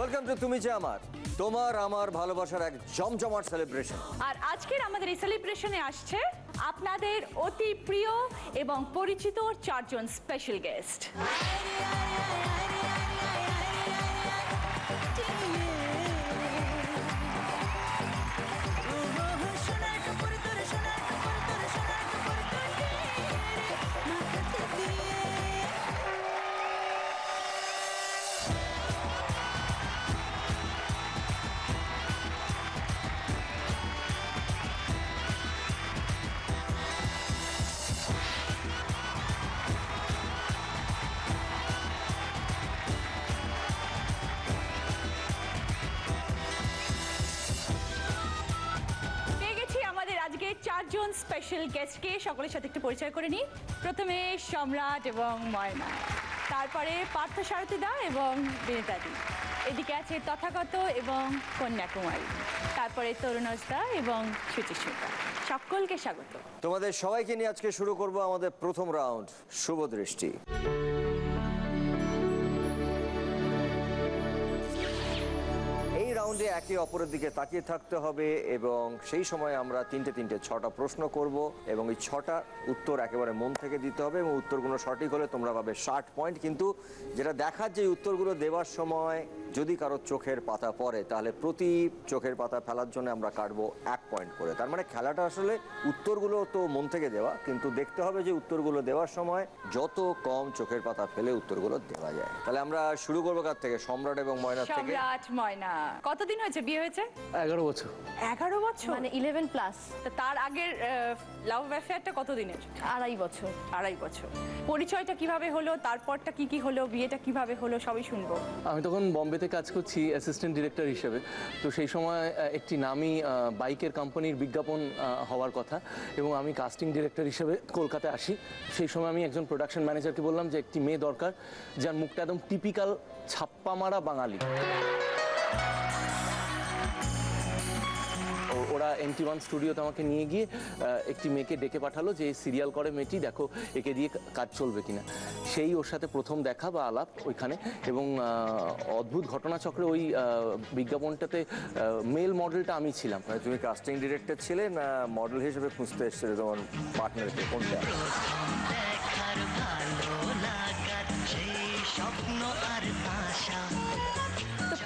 Welcome to তুমি যে আমার তোমার আমার ভালোবাসার এক জমজমাট সেলিব্রেশন। আর আজকের আমাদের এই সেলিব্রেশনে আসছে আপনাদের অতি প্রিয় এবং পরিচিত চারজন স্পেশাল গেস্ট। আজকে চারজন স্পেশাল গেস্টকে সকলের সাথে একটু পরিচয় করে নিই। প্রথমে সম্রাট এবং ময়না, তারপরে পার্থসারথী দা এবং বিনীতাদি, এদিকে আছে তথাগত এবং কন্যাকুমারী, তারপরে তরুণজ দা এবং সুচিস্মিতা। সকলকে স্বাগত। তোমাদের সবাইকে নিয়ে আজকে শুরু করব আমাদের প্রথম রাউন্ড, শুভ দৃষ্টি। এই রাউন্ডে একে অপরের দিকে তাকিয়ে থাকতে হবে এবং সেই সময় আমরা তিনটে ছটা প্রশ্ন করব এবং এই ছটা উত্তর একেবারে মন থেকে দিতে হবে এবং উত্তরগুলো সঠিক হলে তোমরা পাবে 60 পয়েন্ট। কিন্তু যেটা দেখার যে উত্তরগুলো দেওয়ার সময় যদি কারোর চোখের পাতা পড়ে তাহলে প্রতি চোখের পাতা ফেলার জন্য আমরা কাটবো 1 পয়েন্ট করে। তার মানে খেলাটা আসলে উত্তরগুলো তো মন থেকে দেওয়া, কিন্তু দেখতে হবে যে উত্তরগুলো দেওয়ার সময় যত কম চোখের পাতা ফেলে উত্তরগুলো দেওয়া যায়। তাহলে আমরা শুরু করবো কার থেকে? সম্রাট এবং ময়না থেকে। সম্রাট, ময়না, কতদিন হয়েছে বিয়ে হয়েছে? 11 বছর। 11 বছর মানে 11 প্লাস। তার আগের লাভ অ্যাফেয়ারটা কতদিনের? 2.5 বছর। 2.5 বছর। পরিচয়টা কিভাবে হলো, তারপরটা কি হলো, বিয়েটা কিভাবে হলো, সবই শুনবো। আমি তখন বম্বেতে কাজ করছি অ্যাসিস্ট্যান্ট ডিরেক্টর হিসেবে। তো সেই সময় একটি নামি বাইকের কোম্পানির বিজ্ঞাপন হওয়ার কথা এবং আমি কাস্টিং ডিরেক্টর হিসেবে কলকাতায় আসি। সেই সময় আমি একজন প্রোডাকশন ম্যানেজারকে বললাম যে একটি মেয়ে দরকার যার মুখটা একদম টিপিক্যাল ছাপ্পা মারা বাঙালি। ওরা MT1 স্টুডিওতে আমাকে নিয়ে গিয়ে একটি মেয়েকে ডেকে পাঠালো যে সিরিয়াল করে মেয়েটি, দেখো একে দিয়ে কাজ চলবে কিনা। সেই ওর সাথে প্রথম দেখা বা আলাপ ওইখানে, এবং অদ্ভুত ঘটনাচক্রে ওই বিজ্ঞাপনটাতে মেল মডেলটা আমি ছিলাম। তুমি কাস্টিং ডিরেক্টর ছিলে না মডেল হিসেবে খুঁজতে এসেছিলে তোমার পার্টনারকে? কোনটা?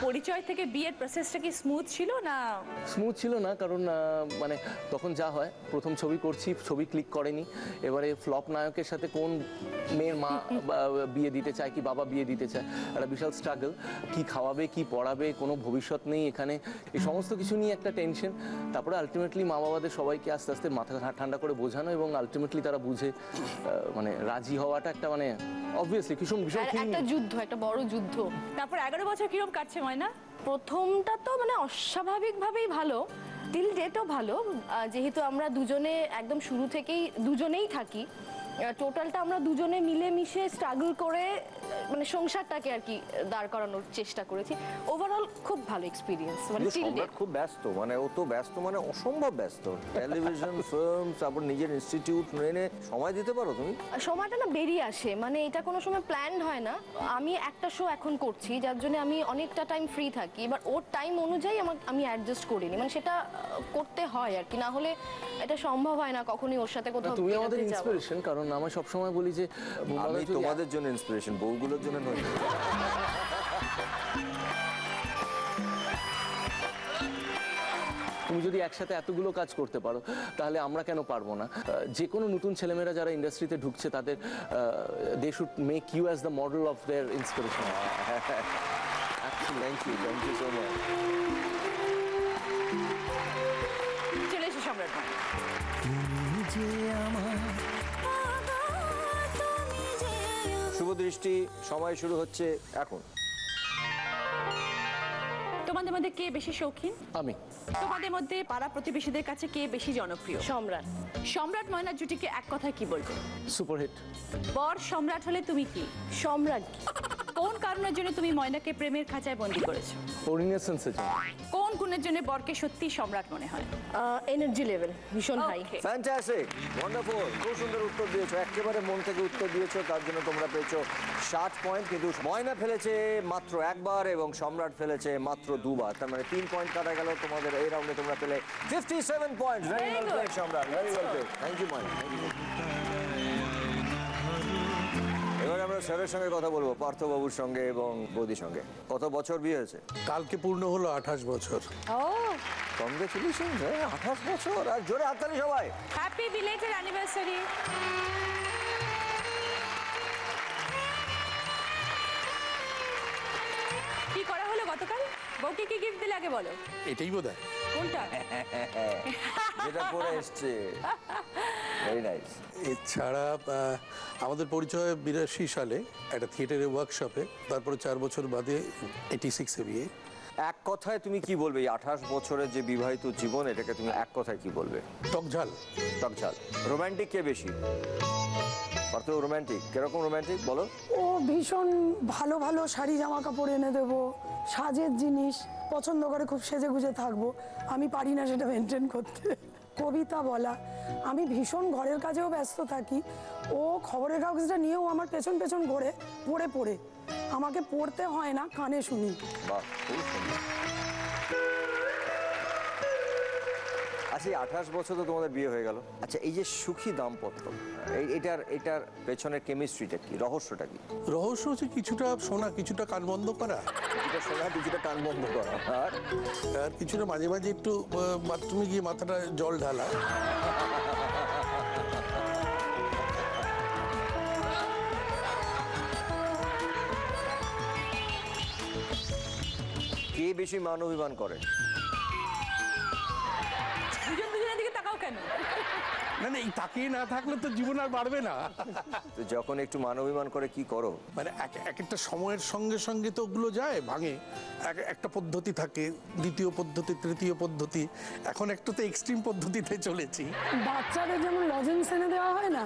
পরিচয় থেকে বিয়ের প্রসেসটা কি স্মুথ ছিল না? স্মুথ ছিল না, কারণ মানে তখন যা হয়, প্রথম ছবি করছি, ছবি ক্লিক করেনি, এবারে ফ্লপ নায়কের সাথে কোন মেয়ের মা বিয়ে দিতে চায় কি বাবা বিয়ে দিতে চায়, একটা বিশাল স্ট্রাগল। কি খাওয়াবে, কি পড়াবে, কোনো ভবিষ্যৎ নেই এখানে, এই সমস্ত কিছু নিয়ে একটা টেনশন। তারপরে আলটিমেটলি মা বাবাদের সবাইকে আস্তে আস্তে মাথা ঠান্ডা করে বোঝানো এবং আলটিমেটলি তারা বুঝে মানে রাজি হওয়াটা একটা মানে অবভিয়াসলি ভীষণ একটা যুদ্ধ, একটা বড় যুদ্ধ। তারপর 11 বছর কিরকম কাটছে ময়না? প্রথমটা তো মানে অস্বাভাবিকভাবেই ভালো, টিল ডেটও ভালো, যেহেতু আমরা দুজনে একদম শুরু থেকেই দুজনেই থাকি। টোটালটা আমরা দুজনে মিলে মিশে স্ট্রাগল করে মানে সংসারটাকে আর কি দাঁড় করানোর চেষ্টা করেছি। ওভারঅল খুব ভালো এক্সপিরিয়েন্স। মানে সম্রাট খুব ব্যস্ত, মানে ও তো ব্যস্ত, মানে অসম্ভব ব্যস্ত। টেলিভিশন, ফিল্ম, তারপর নিজের ইনস্টিটিউট এনে সময় দিতে পারো তুমি? সময়টা না বেরিয়ে আসে, মানে এটা কোনো সময় প্ল্যান হয় না। আমি একটা শো এখন করছি যার জন্য আমি অনেকটা টাইম ফ্রি থাকি, এবার ওর টাইম অনুযায়ী আমি অ্যাডজাস্ট করিনি, মানে সেটা করতে হয় আর কি, না হলে এটা সম্ভব হয় না কখনোই ওর সাথে কোথাও। তুমি আমাদের ইন্সপিরেশন, কারণ আমি সবসময় বলি যে আমি তোমাদের জন্য ইন্সপিরেশন, বউগুলোর জন্য নয়। তুমি যদি একসাথে এতগুলো কাজ করতে পারো তাহলে আমরা কেন পারবো না? যে কোনো নতুন ছেলেমেয়েরা যারা ইন্ডাস্ট্রিতে ঢুকছে তাদের they should make you as the model of their inspiration. Thank you so much. চলে এসো সম্রাট। শুভ দৃষ্টি, সময় শুরু হচ্ছে এখন। তোমাদের মধ্যে কে বেশি শৌখিন? আমি। তোমাদের মধ্যে পাড়া প্রতিবেশীদের কাছে কে বেশি জনপ্রিয়? সম্রাট। সম্রাট ময়নার জুটিকে এক কথায় কি বলবে? সুপারহিট। বর সম্রাট হলে তুমি কি? সম্রাট। কোন কারণের জন্য তুমি ময়নাকে প্রেমের খাঁচায় বন্দি করেছো? অরিনেসেন্সের জন্য। কোন গুণের জন্য বরকে সত্যি সম্রাট মনে হয়? এনার্জি লেভেল ভীষণ হাই। Okay. ফ্যান্টাস্টিক, ওয়ান্ডারফুল, খুব সুন্দর উত্তর দিয়েছো, একেবারে মন থেকে উত্তর দিয়েছো, তার জন্য তোমরা পেয়েছো 60 পয়েন্ট। কিন্তু ময়না ফেলেছে মাত্র একবার এবং সম্রাট ফেলেছে মাত্র দুবার, তার মানে 3 পয়েন্ট কাটা গেল তোমাদের। এই রাউন্ডে তোমরা পেলে 57 point. Very Very well good. Played Samrat, very well played. Thank you Moyna, thank you. এবারে আমরা স্যারের সঙ্গে কথা বলবো, পার্থবাবুর সঙ্গে এবং বৌদির সঙ্গে। কত বছর বিয়ে হয়েছে? কালকে পূর্ণ হলো 28 বছর। ও, কংগ্রেচুলেশন, 28 বছর। আর জোরে হাততালি সবাই। Happy belated anniversary. কি করা হলো গতকাল? বউকে কি গিফট দিলে আগে বলো। এটাই বোধহয়। কোনটা? যেটা পরে এসছে। Very nice. এছাড়া আমাদের পরিচয় 82 সালে একটা থিয়েটারের ওয়ার্কশপে, তারপরে 4 বছর বাদে 86-এ বিয়ে। এক কথায় তুমি কি বলবে এই 28 বছরের যে বিবাহিত জীবন, এটাকে তুমি এক কথায় কি বলবে? টকঝাল। টকঝাল। রোমান্টিক কে বেশি? পার্থ রোমান্টিক, কিরকম রোমান্টিক বলো? ও ভীষণ ভালো ভালো শাড়ি জামা কাপড় এনে দেবো, সাজের জিনিস পছন্দ করে, খুব সেজে গুজে থাকবো। আমি পারি না সেটা মেনটেন করতে। কবিতা বলা, আমি ভীষণ ঘরের কাজেও ব্যস্ত থাকি, ও খবরের কাগজটা নিয়েও আমার পেছন পেছন ঘোরে, পড়ে পড়ে। আমাকে পড়তে হয় না, কানে শুনি। বাহ, খুব সুন্দর। আচ্ছা, 28 বছর তো তোমাদের বিয়ে হয়ে গেল। আচ্ছা, এই যে সুখী দাম্পত্য, এটার পেছনের কেমিস্ট্রিটা কি, রহস্যটা কি? রহস্য হচ্ছে কিছুটা শোনা, কিছুটা কান বন্ধ করা, কিছুটা শোনা, কিছুটা কান বন্ধ করা, আর আর কিছুটা মাঝে মাঝে একটু বাথরুমে গিয়ে মাথাটা জল ঢালা। কে বেশি মান অভিমান করে? দুজন দুজনের দিকে তাকাও কেন? না না, এই তাকিয়ে না থাকলে তো জীবন আর বাড়বে না। তো যখন একটু মান অভিমান করে কি করো? মানে এক একটা সময়ের সঙ্গে সঙ্গে তো ওগুলো যায়, ভাঙে। একটা পদ্ধতি থাকে, দ্বিতীয় পদ্ধতি, তৃতীয় পদ্ধতি, এখন একটা তো এক্সট্রিম পদ্ধতিতে চলেছি। বাচ্চাদের যেমন লজেন্স এনে দেওয়া হয় না,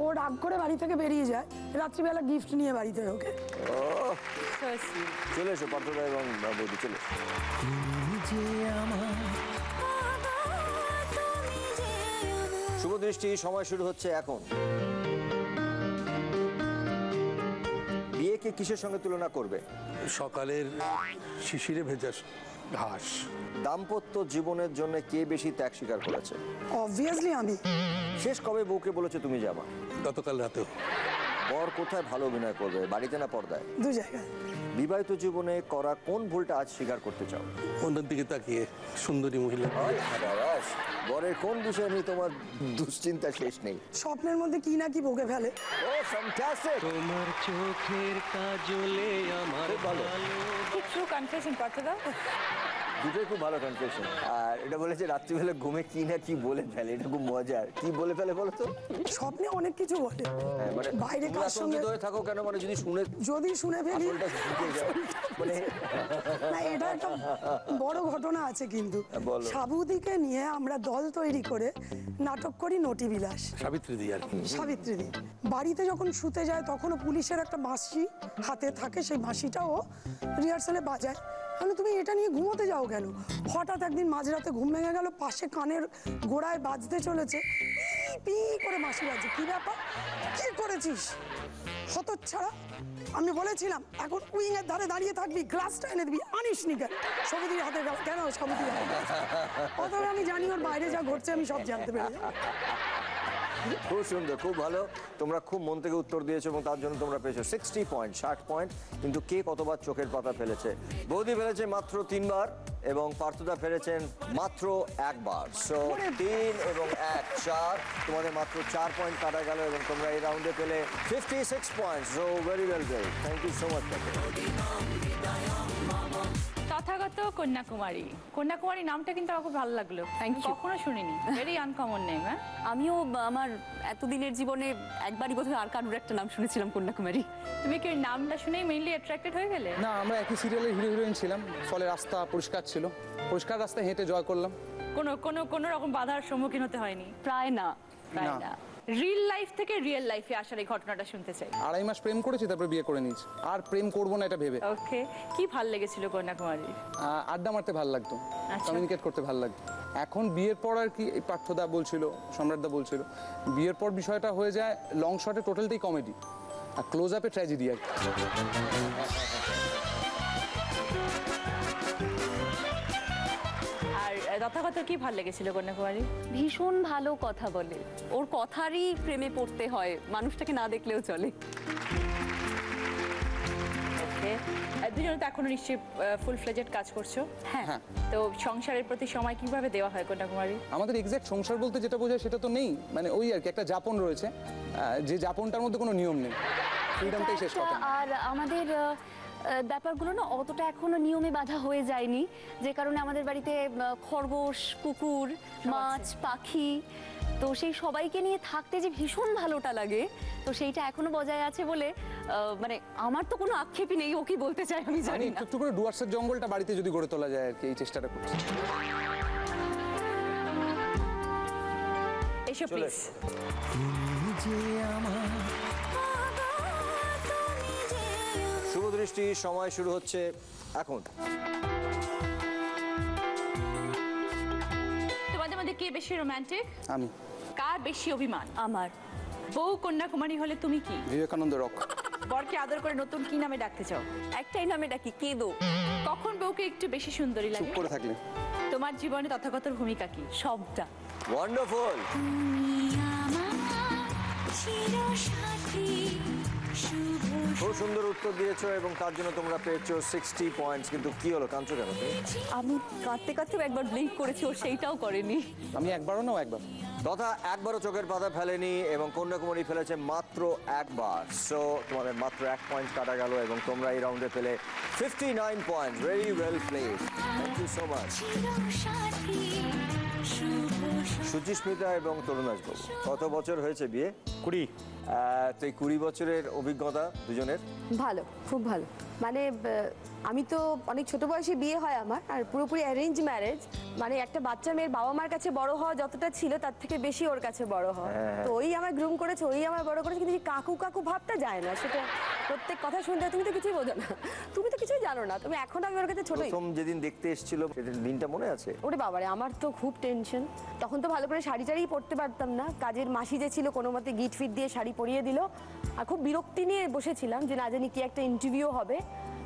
ও রাগ করে বাড়ি থেকে বেরিয়ে যায়, রাত্রিবেলা গিফট নিয়ে বাড়িতে ঢোকে। So sweet. চলে এসো পার্থদা এবং বৌদি, চলে এসো। শুভ দৃষ্টি, সময় শুরু হচ্ছে এখন। বিয়েকে কিসের সঙ্গে তুলনা করবে? সকালের শিশিরে ভেজা ঘাস। দাম্পত্য জীবনের জন্য কে বেশি ত্যাগ স্বীকার করেছে? অবভিয়াসলি আমি। শেষ কবে বউকে বলেছে তুমি যাবা? গতকাল রাতেও। বর কোথায় ভালো অভিনয় করবে, বাড়িতে না পর্দায়? দু জায়গায়। বিবাহিত জীবনে করা কোন ভুলটা আজ স্বীকার করতে চাও? অন্যের দিকে তাকিয়ে সুন্দরী মহিলা। বরের কোন বিষয় নিয়ে তোমার দুশ্চিন্তা শেষ নেই? স্বপ্নের মধ্যে কি না কি বকে ফেলে। ও ফ্যান্টাস্টিক, তোমার চোখের কাজলে আমার ভালো। কি ট্রু কনফেশন পার্থদা। দুটোই খুব ভালো কনফেশন। আর এটা বলেছে রাত্রিবেলা ঘুমে কি না কি বলে ফেলে, এটা খুব মজার। কি বলে ফেলে বলো তো? স্বপ্নে অনেক কিছু বলে। হ্যাঁ, মানে বাইরে তুমি কার সঙ্গে আতঙ্কিত হয়ে থাকো কেন? মানে যদি শুনে ফেলি। আসলটা শিখে যায়। মানে না, এটা একটা বড় ঘটনা আছে কিন্তু। বলো। সাবুদিকে নিয়ে আমরা দল তৈরি করে নাটক করি নটি বিলাস। সাবিত্রী দি আর কি। সাবিত্রী দি বাড়িতে যখন শুতে যায় তখনও পুলিশের একটা বাঁশি হাতে থাকে, সেই বাঁশিটাও রিহার্সালে বাজায়। আমি তুমি এটা নিয়ে ঘুমোতে যাও কেন? হঠাৎ একদিন মাঝরাতে ঘুম ভেঙে গেল, পাশে কানের গোড়ায় বাজতে চলেছে, পি পি করে বাঁশি বাজছে। কি ব্যাপার, কি করেছিস হতচ্ছাড়া? আমি বলেছিলাম এখন উইং এর ধারে দাঁড়িয়ে থাকবি, গ্লাসটা এনে দিবি, আনিস নি কেন? সবুদির হাতে গেল কেন? সবুদির হাতে। অতএব আমি জানি ওর বাইরে যা ঘটছে আমি সব জানতে পেরে যাই। খুব সুন্দর, খুব ভালো। তোমরা খুব মন থেকে উত্তর দিয়েছো এবং তার জন্য তোমরা পেয়েছো 60 পয়েন্ট, 60 পয়েন্ট। কিন্তু কে কতবার চোখের পাতা ফেলেছে? বৌদি ফেলেছে মাত্র 3 বার এবং পার্থদা ফেলেছেন মাত্র একবার। সো 3 এবং 1 4, তোমাদের মাত্র 4 পয়েন্ট কাটা গেল এবং তোমরা এই রাউন্ডে পেলে 56 point. So very well played, thank you so much. Tathagata Kanyakumari. Kanyakumari নামটা কিন্তু আমার খুব ভালো লাগলো। Thank you. কখনো শুনিনি। Very uncommon name. হ্যাঁ, আমিও আমার এতদিনের জীবনে একবারই বোধহয় আর কারোর একটা নাম শুনেছিলাম, কন্যাকুমারী। তুমি কি ওই নামটা শুনেই মেইনলি অ্যাট্রাক্টেড হয়ে গেলে? না, আমরা একই সিরিয়ালের হিরো হিরোইন ছিলাম, ফলে রাস্তা পরিষ্কার ছিল, পরিষ্কার রাস্তায় হেঁটে জয় করলাম। কোনো কোনো কোনো রকম বাধার সম্মুখীন হতে হয়নি? প্রায় না। প্রায় না। না। রিয়েল লাইফ থেকে রিয়েল লাইফে আসার এই ঘটনাটা শুনতে চাই। 2.5 মাস প্রেম করেছি, তারপরে বিয়ে করে নিয়েছি। আর প্রেম করবো না এটা ভেবে। ওকে, কি ভাল লেগেছিল কন্যাকুমারী? আড্ডা মারতে ভালো লাগতো, আচ্ছা। কমিউনিকেট করতে ভালো লাগতো। এখন বিয়ের পর আর কি, এই পার্থদা বলছিল, সম্রাটদা বলছিল, বিয়ের পর বিষয়টা হয়ে যায় লং শটে টোটালটাই কমেডি, আর ক্লোজ আপে ট্র্যাজেডি আর কি। আর তথাগত কি ভাল লেগেছিল কন্যাকুমারী? ভীষণ ভালো কথা বলে, ওর কথারই প্রেমে পড়তে হয়, মানুষটাকে না দেখলেও চলে। ওকে, দুজনে তো এখনো নিশ্চয়ই ফুল ফ্লেজেড কাজ করছো। হ্যাঁ, তো সংসারের প্রতি সময় কিভাবে দেওয়া হয় কন্যাকুমারী? আমাদের এক্স্যাক্ট সংসার বলতে যেটা বোঝায় সেটা তো নেই, মানে ওই আর কি একটা যাপন রয়েছে, যে যাপনটার মধ্যে কোনো নিয়ম নেই, ফ্রিডমটাই শেষ কথা। আর আমাদের ব্যাপারগুলো না অতটা এখনো নিয়মে বাঁধা হয়ে যায়নি, যে কারণে আমাদের বাড়িতে খরগোশ, কুকুর, মাছ, পাখি, তো সেই সবাইকে নিয়ে থাকতে যে ভীষণ ভালোটা লাগে, তো সেইটা এখনো বজায় আছে বলে মানে আমার তো কোনো আক্ষেপই নেই। ও কি বলতে চাই আমি মানে জানি না। একটু একটু করে ডুয়ার্সের জঙ্গলটা বাড়িতে যদি গড়ে তোলা যায় আর কি, এই চেষ্টাটা করছি। এসো প্লিজ। শুভ দৃষ্টি, সময় শুরু হচ্ছে এখন। তোমাদের মধ্যে কে বেশি রোমান্টিক? আমি। কার বেশি অভিমান? আমার। বউ কন্যাকুমারী হলে তুমি কি? বিবেকানন্দ রক। বরকে আদর করে নতুন কি নামে ডাকতে চাও? একটাই নামে ডাকি, কেঁদো। কখন বউকে একটু বেশি সুন্দরী চুপ লাগে? করে থাকলে। তোমার জীবনে তথাগতর ভূমিকা কি? সবটা। ওয়ান্ডারফুল। খুব সুন্দর উত্তর দিয়েছো এবং তার জন্য তোমরা পেয়েছো 60 পয়েন্টস। কিন্তু কি হলো, কাঁদছো কেন তুমি? আমি কাঁদতে কাঁদতেও একবার ব্লিঙ্ক করেছি, ও সেইটাও করেনি। আমি একবারও না, একবার। তথা একবারও চোখের পাতা ফেলেনি এবং কন্যাকুমারী ফেলেছে মাত্র একবার। সো তোমাদের মাত্র 1 পয়েন্ট কাটা গেল এবং তোমরা এই রাউন্ডে পেলে 59 points. Very well played, thank you so much. Suchismita এবং তরুণাস বাবু, কত বছর হয়েছে বিয়ে? 20। তো এই 20 বছরের অভিজ্ঞতা দুজনের? ভালো, খুব ভালো। মানে আমি তো অনেক ছোট বয়সে বিয়ে হয় আমার, আর পুরোপুরি অ্যারেঞ্জ ম্যারেজ। মানে একটা বাচ্চা মেয়ের বাবা মার কাছে বড় হওয়া যতটা ছিল তার থেকে বেশি ওর কাছে বড় হওয়া। তো ওই আমার গ্রুম করেছে, ওই আমার বড় করেছে, কিন্তু কাকু কাকু ভাবটা যায় না। সেটা প্রত্যেক কথা শুনতে তুমি তো কিছুই বোঝো না, তুমি তো কিছুই জানো না, তুমি এখন আমি ওর কাছে ছোটই। প্রথম যেদিন দেখতে এসেছিল সেদিন দিনটা মনে আছে? ওরে বাবারে, আমার তো খুব টেনশন। তখন তো ভালো করে শাড়ি টাড়িই পরতে পারতাম না। কাজের মাসি যে ছিল কোনো মতে গিট ফিট দিয়ে শাড়ি পরিয়ে দিল, আর খুব বিরক্তি নিয়ে বসেছিলাম যে না জানি কি একটা ইন্টারভিউ হবে।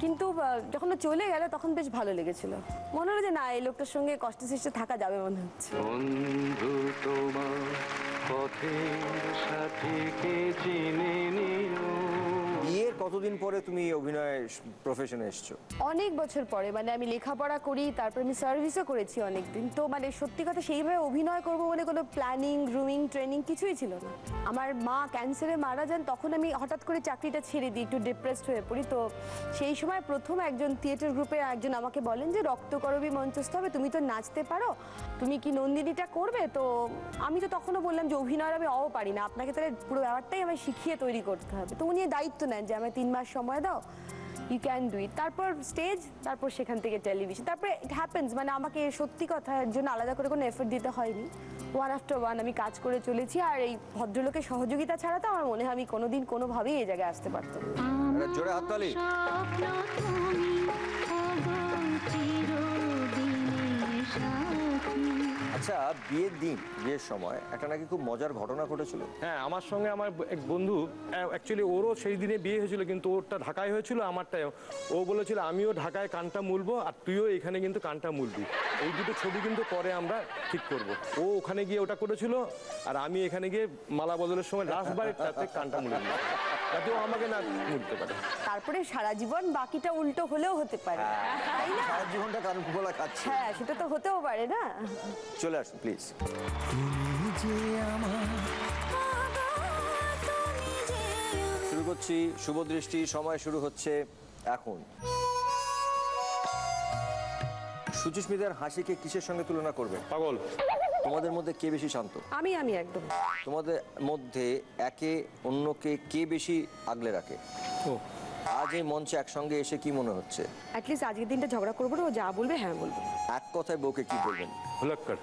কিন্তু যখন ও চলে গেল তখন বেশ ভালো লেগেছিল, মনে হলো যে না এই লোকটার সঙ্গে কষ্টে সৃষ্টে থাকা যাবে মনে হচ্ছে। বন্ধু তোমার পথের সাথীকে চিনে নিও। বিয়ের কতদিন পরে তুমি অভিনয় প্রফেশনে এসছো? অনেক বছর পরে, মানে আমি লেখাপড়া করি, তারপর আমি সার্ভিসও করেছি অনেকদিন। তো মানে সত্যি কথা সেইভাবে অভিনয় করবো বলে কোনো প্ল্যানিং, গ্রুমিং, ট্রেনিং কিছুই ছিল না। আমার মা ক্যান্সারে মারা যান, তখন আমি হঠাৎ করে চাকরিটা ছেড়ে দিই, একটু ডিপ্রেসড হয়ে পড়ি। তো সেই সময় প্রথম একজন থিয়েটার গ্রুপে একজন আমাকে বলেন যে রক্তকরবী মঞ্চস্থ হবে, তুমি তো নাচতে পারো, তুমি কি নন্দিনীটা করবে? তো আমি তো তখনও বললাম যে অভিনয় আমি পারি না, আপনাকে তাহলে পুরো ব্যাপারটাই আমায় শিখিয়ে তৈরি করতে হবে। তো উনি দায়িত্ব নেন যে আমায় 3 মাস সময় দাও, ইউ ক্যান ডু ইট। তারপর স্টেজ, তারপর সেখান থেকে টেলিভিশন, তারপরে ইট হ্যাপেন্স। মানে আমাকে সত্যি কথা এর জন্য আলাদা করে কোনো এফোর্ট দিতে হয়নি, ওয়ান আফটার ওয়ান আমি কাজ করে চলেছি। আর এই ভদ্রলোকের সহযোগিতা ছাড়া তো আমার মনে হয় আমি কোনোদিন কোনোভাবেই এই জায়গায় আসতে পারতাম না। জোরে হাততালি। আচ্ছা, বিয়ের দিন, বিয়ের সময় একটা নাকি খুব মজার ঘটনা ঘটেছিল। হ্যাঁ, আমার সঙ্গে আমার এক বন্ধু, অ্যাকচুয়ালি ওরও সেই দিনে বিয়ে হয়েছিল, কিন্তু ওরটা ঢাকায় হয়েছিল, আমারটাও। ও বলেছিল আমিও ঢাকায় কানটা মুলবো আর তুইও এখানে কিন্তু কানটা মুলবি। এই দুটো ছবি কিন্তু পরে আমরা ঠিক করব। ও ওখানে গিয়ে ওটা করেছিল আর আমি এখানে গিয়ে মালা বদলের সময় লাস্ট বারে তাতে কানটা মুলে দিই, যাতে ও আমাকে না মুলতে পারে। তারপরে সারা জীবন বাকিটা উল্টো হলেও হতে পারে, তাই না? সারা জীবনটা কান গোলা খাচ্ছে। হ্যাঁ, সেটা তো হতেও পারে না। চলে আসুন প্লিজ। শুরু করছি শুভ দৃষ্টি, সময় শুরু হচ্ছে এখন। সুচিস্মিতার হাসিকে কিসের সঙ্গে তুলনা করবে? পাগল। তোমাদের মধ্যে কে বেশি শান্ত? আমি একদম। তোমাদের মধ্যে একে অন্যকে কে বেশি আগলে রাখে? ও আজ এই মঞ্চে একসঙ্গে এসে কি মনে হচ্ছে? অ্যাটলিস্ট আজকের দিনটা ঝগড়া করবো না, ও যা বলবে হ্যাঁ বলবো। এক কথায় বউকে কি বলবেন? ভুলাক্কার।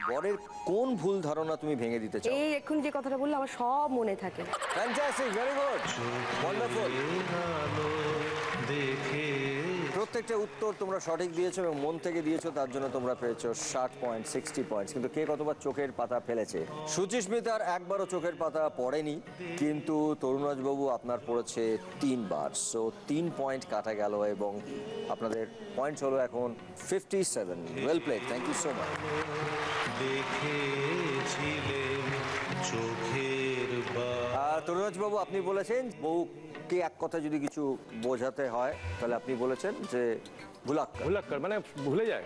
বরের কোন ভুল ধারণা তুমি ভেঙে দিতে চাও? এই এখন যে কথাটা বললে আমার সব মনে থাকে। Fantastic, very good, wonderful. প্রত্যেকটা উত্তর তোমরা সঠিক দিয়েছো এবং মন থেকে দিয়েছো, তার জন্য তোমরা পেয়েছো 60 পয়েন্ট, 60 পয়েন্টস। কিন্তু কে কতবার চোখের পাতা ফেলেছে? সুচিস্মিতার একবারও চোখের পাতা পড়েনি, কিন্তু তরুণরাজবাবু আপনার পড়েছে 3 বার। সো 3 পয়েন্ট কাটা গেল এবং আপনাদের পয়েন্ট হলো এখন 57। Well played, thank you so much. তরুণরাজবাবু, আপনি বলেছেন বউকে এক কথা যদি কিছু বোঝাতে হয় তাহলে আপনি বলেছেন যে ভুলাক্কার। ভুলাক্কার মানে ভুলে যায়।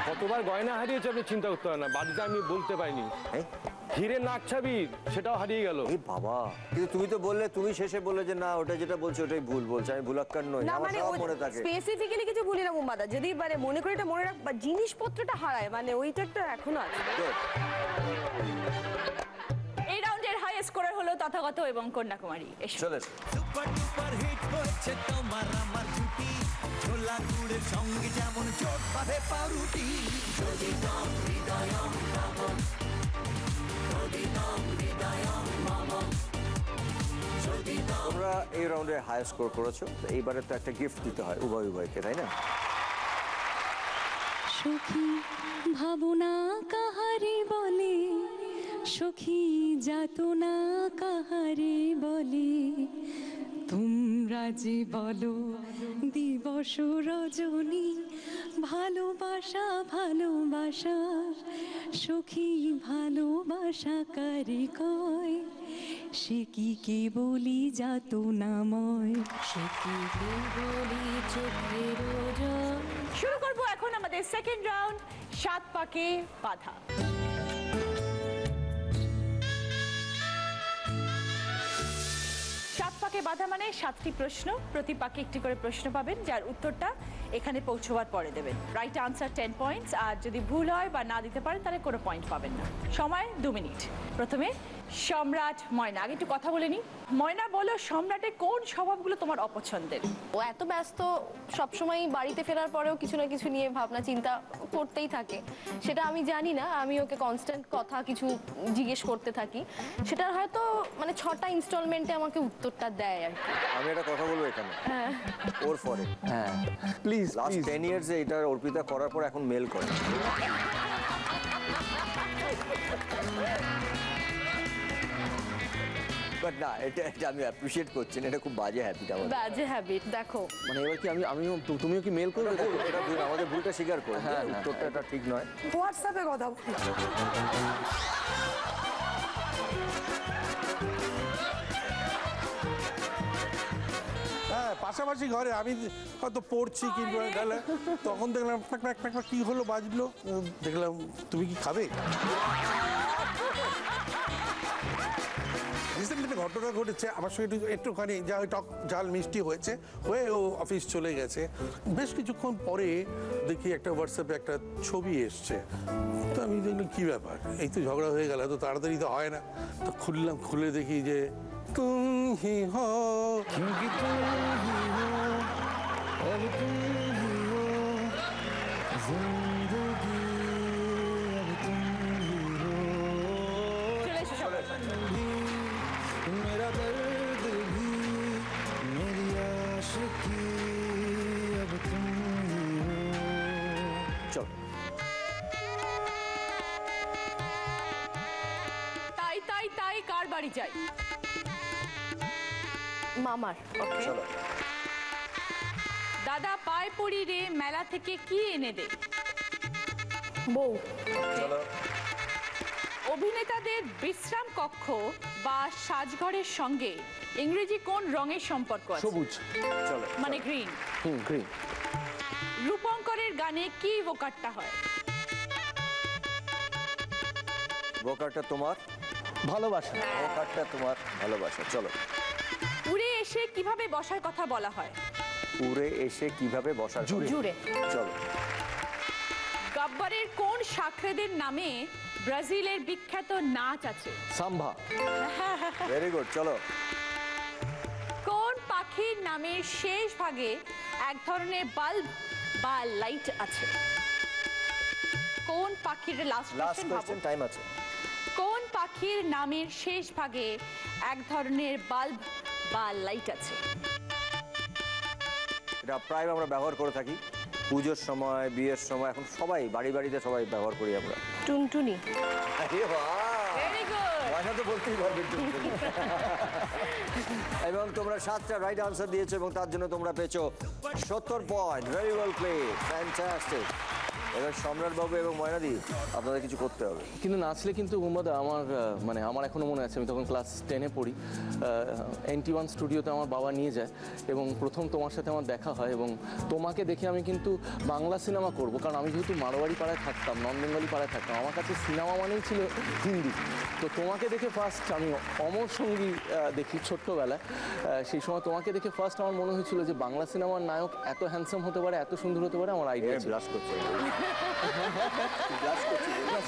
কতবার গয়না হারিয়েছে আপনি চিন্তা করতে হয় না, বাড়িতে আমি বলতে পারিনি। হিরে নাক ছাবি সেটাও হারিয়ে গেল। এই বাবা, কিন্তু তুমি তো বললে, তুমি শেষে বললে যে না ওটা যেটা বলছো ওটাই ভুল বলছে, আমি ভুলাক্কার নই, না আমার মানে সব মনে থাকে। স্পেসিফিক্যালি কিছু বলি না মুম্বাদা, যদি মানে মনে করে এটা মনে রাখ বা জিনিসপত্রটা হারায়, মানে ওইটা একটা এখনো আছে। Good. এই রাউন্ডের হাই স্কোরার হলো তথাগত এবং কন্যাকুমারী। এসো। চলে সুপার ডুপার হিট হচ্ছে তোমার আমার জুটি, ছোলা গুড়ের সঙ্গে যেমন চোট বাঁধে পাউরুটি। যদি দম হৃদয়ম মম, যদি দম হৃদয়ম মম, যদি দম। তোমরা এই রাউন্ডে হাই স্কোর করেছো, তো এইবারে তো একটা গিফট দিতে হয় উভয় উভয়কে, তাই না? সখী ভাবনা কাহারে বলে, সখী যাতনা কাহারে বলে, তোমরা যে বলো দিবস রজনী, ভালোবাসা ভালোবাসা, সখী ভালোবাসা কারে কয়, সে কি কেবলি যাতনাময়, সে কি কেবলি চোখের জল। শুরু করবো এখন আমাদের সেকেন্ড রাউন্ড, 7 পাকে বাধা। 7 পাকে বাধা মানে 7টি প্রশ্ন, প্রতি পাকে একটি করে প্রশ্ন পাবেন, যার উত্তরটা এখানে পৌঁছবার পরে দেবেন। রাইট আনসার 10 পয়েন্টস, আর যদি ভুল হয় বা না দিতে পারেন তাহলে কোনো পয়েন্ট পাবেন না। সময় 2 মিনিট। প্রথমে সম্রাট ময়না, আগে একটু কথা বলে নি। ময়না, বলো সম্রাটের কোন স্বভাবগুলো তোমার অপছন্দের? ও এত ব্যস্ত, সবসময় বাড়িতে ফেরার পরেও কিছু না কিছু নিয়ে ভাবনা চিন্তা করতেই থাকে। সেটা আমি জানি না, আমি ওকে কনস্ট্যান্ট কথা কিছু জিজ্ঞেস করতে থাকি, সেটার হয়তো মানে 6টা ইনস্টলমেন্টে আমাকে উত্তরটা দেয় আর কি। আমি একটা কথা বলবো এখানে, ওর পরে হ্যাঁ প্লিজ লাস্ট 10 ইয়ার্স এটা অর্পিতা করার পর এখন মেল করে। বাট না, এটা আমি অ্যাপ্রিশিয়েট করছি না, এটা খুব বাজে হ্যাবিট আমার। বাজে হ্যাবিট, দেখো মানে এবার কি আমিও তুমিও কি মেল করবে? এটা ভুল, আমাদের ভুলটা স্বীকার করো। হ্যাঁ, উত্তরটা এটা ঠিক নয়। হোয়াটসঅ্যাপে কথা বলি। হ্যাঁ, পাশাপাশি ঘরে আমি হয়তো পড়ছি কিংবা গেলে, তখন দেখলাম ট্যাক ট্যাক ট্যাক কি হলো, বাজলো, দেখলাম তুমি কি খাবে। রিসেন্টলি একটা ঘটনা ঘটেছে আমার সঙ্গে, একটুখানি যা ওই টক ঝাল মিষ্টি হয়েছে, হয়ে ও অফিস চলে গেছে। বেশ কিছুক্ষণ পরে দেখি একটা হোয়াটসঅ্যাপে একটা ছবি এসছে, তো আমি দেখলাম কী ব্যাপার, এই তো ঝগড়া হয়ে গেল, এত তাড়াতাড়ি তো হয় না। তো খুললাম, খুলে দেখি যে तुम ही हो, क्योंकि तुम ही हो, अब तुम ही हो, जिंदगी अब तुम ही हो, मेरा दर्द भी, मेरी आशिकी अब तुम ही हो। চল তাই তাই তাই কার বাড়ি যাই? মামার। চলো। দাদা পায়ে পড়ি রে, মেলা থেকে কি এনে দে? বউ। চলো। অভিনেতাদের বিশ্রাম কক্ষ বা সাজঘরের সঙ্গে ইংরেজি কোন রঙের সম্পর্ক আছে? সবুজ। চলো। মানে গ্রিন। গ্রিন। রূপঙ্করের গানে কি ভোকারটা হয়? ভোকারটা তোমার ভালোবাসা। ভোকারটা তোমার ভালোবাসা। চলো। উড়ে এসে কিভাবে বসার কথা বলা হয়? উড়ে এসে কিভাবে বসার? জুড়ে। চলো। গব্বরের কোন সাকরেদের নামে ব্রাজিলের বিখ্যাত নাচ আছে? সাম্বা। Very good. চলো। কোন পাখির নামের শেষ ভাগে এক ধরনের বাল্ব বা লাইট আছে? কোন পাখির লাস্ট কোশ্চেন, টাইম আছে। কোন পাখির নামের শেষ ভাগে এক ধরনের বাল্ব বা লাইট আছে? এটা প্রায় আমরা ব্যবহার করে থাকি পুজোর সময়, বিয়ের সময়, এখন সবাই বাড়ি বাড়িতে সবাই ব্যবহার করি আমরা। টুনটুনি। Very good. ময়না তো বলতেই পারবে টুনটুনি। এবং তোমরা 7টা রাইট আনসার দিয়েছো এবং তার জন্য তোমরা পেয়েছো 70 point. Very well played, fantastic. এবার সম্রাট বাবু এবং ময়নাদি আপনাদের কিছু করতে হবে। কিন্তু নাচলে কিন্তু মোহাম্মদ আমার এখনো মনে আছে, আমি তখন ক্লাস 10-এ পড়ি, NT1 স্টুডিওতে আমার বাবা নিয়ে যায় এবং প্রথম তোমার সাথে আমার দেখা হয় এবং তোমাকে দেখে আমি কিন্তু বাংলা সিনেমা করব, কারণ আমি যেহেতু মারোয়ারি পাড়ায় থাকতাম, নন বেঙ্গলি পাড়ায় থাকতাম, আমার কাছে সিনেমা মানেই ছিল হিন্দি। তো তোমাকে দেখে ফার্স্ট আমি অমর সঙ্গী দেখি ছোট্টবেলায়, সেই সময় তোমাকে দেখে ফার্স্ট আমার মনে হয়েছিল যে বাংলা সিনেমার নায়ক এত হ্যান্ডসাম হতে পারে, এত সুন্দর হতে পারে, আমার আইডিয়া ছিল।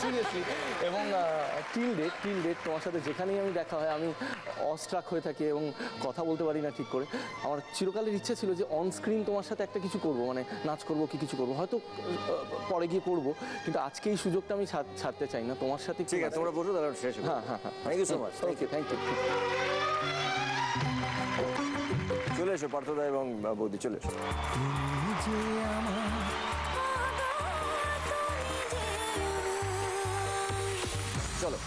সিরিয়াসলি। এবং টিল ডেট তোমার সাথে যেখানেই আমি দেখা হয় আমি অস্ট্রাক হয়ে থাকি এবং কথা বলতে পারি না ঠিক করে। আমার চিরকালের ইচ্ছা ছিল যে অন স্ক্রিন তোমার সাথে একটা কিছু করব, মানে নাচ করবো কি কিছু করবো, হয়তো পরে গিয়ে করবো, কিন্তু আজকে এই সুযোগটা আমি ছাড়তে চাই না তোমার সাথে। ঠিক আছে, তোমরা বসো, তাহলে শেষ। হ্যাঁ, thank you so much. Okay, thank you. চলে এসো পার্থদা এবং বৌদি, চলে এসো। চলো।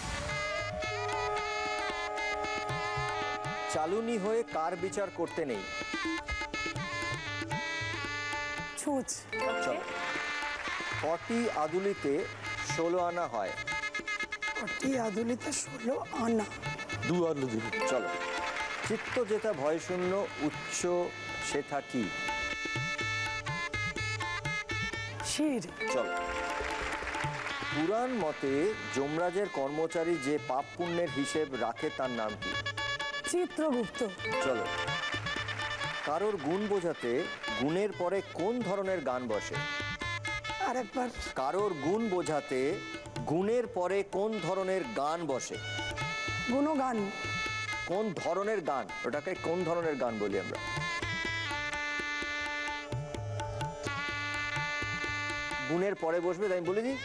চালুনি হয়ে কার বিচার করতে নেই? ছুঁচ। চলো। কটি আদুলিতে 16 আনা হয়? কটি আদুলিতে 16 আনা? 2 আলু দিবি। চলো। চিত্ত যেটা ভয়শূন্য উচ্চ সেথা কি? শির। চলো। পুরাণ মতে যমরাজের কর্মচারী যে পাপ পুণ্যের হিসেব রাখে তার নাম কি? চিত্রগুপ্ত। চলো। কারোর গুণ বোঝাতে গুণের পরে কোন ধরনের গান বসে? আরেকবার। কারোর গুণ বোঝাতে গুণের পরে কোন ধরনের গান বসে? গুণগান। কোন ধরনের গান, ওটাকে কোন ধরনের গান বলি আমরা? গুণের পরে বসবে, তাই আমি বলে দিই,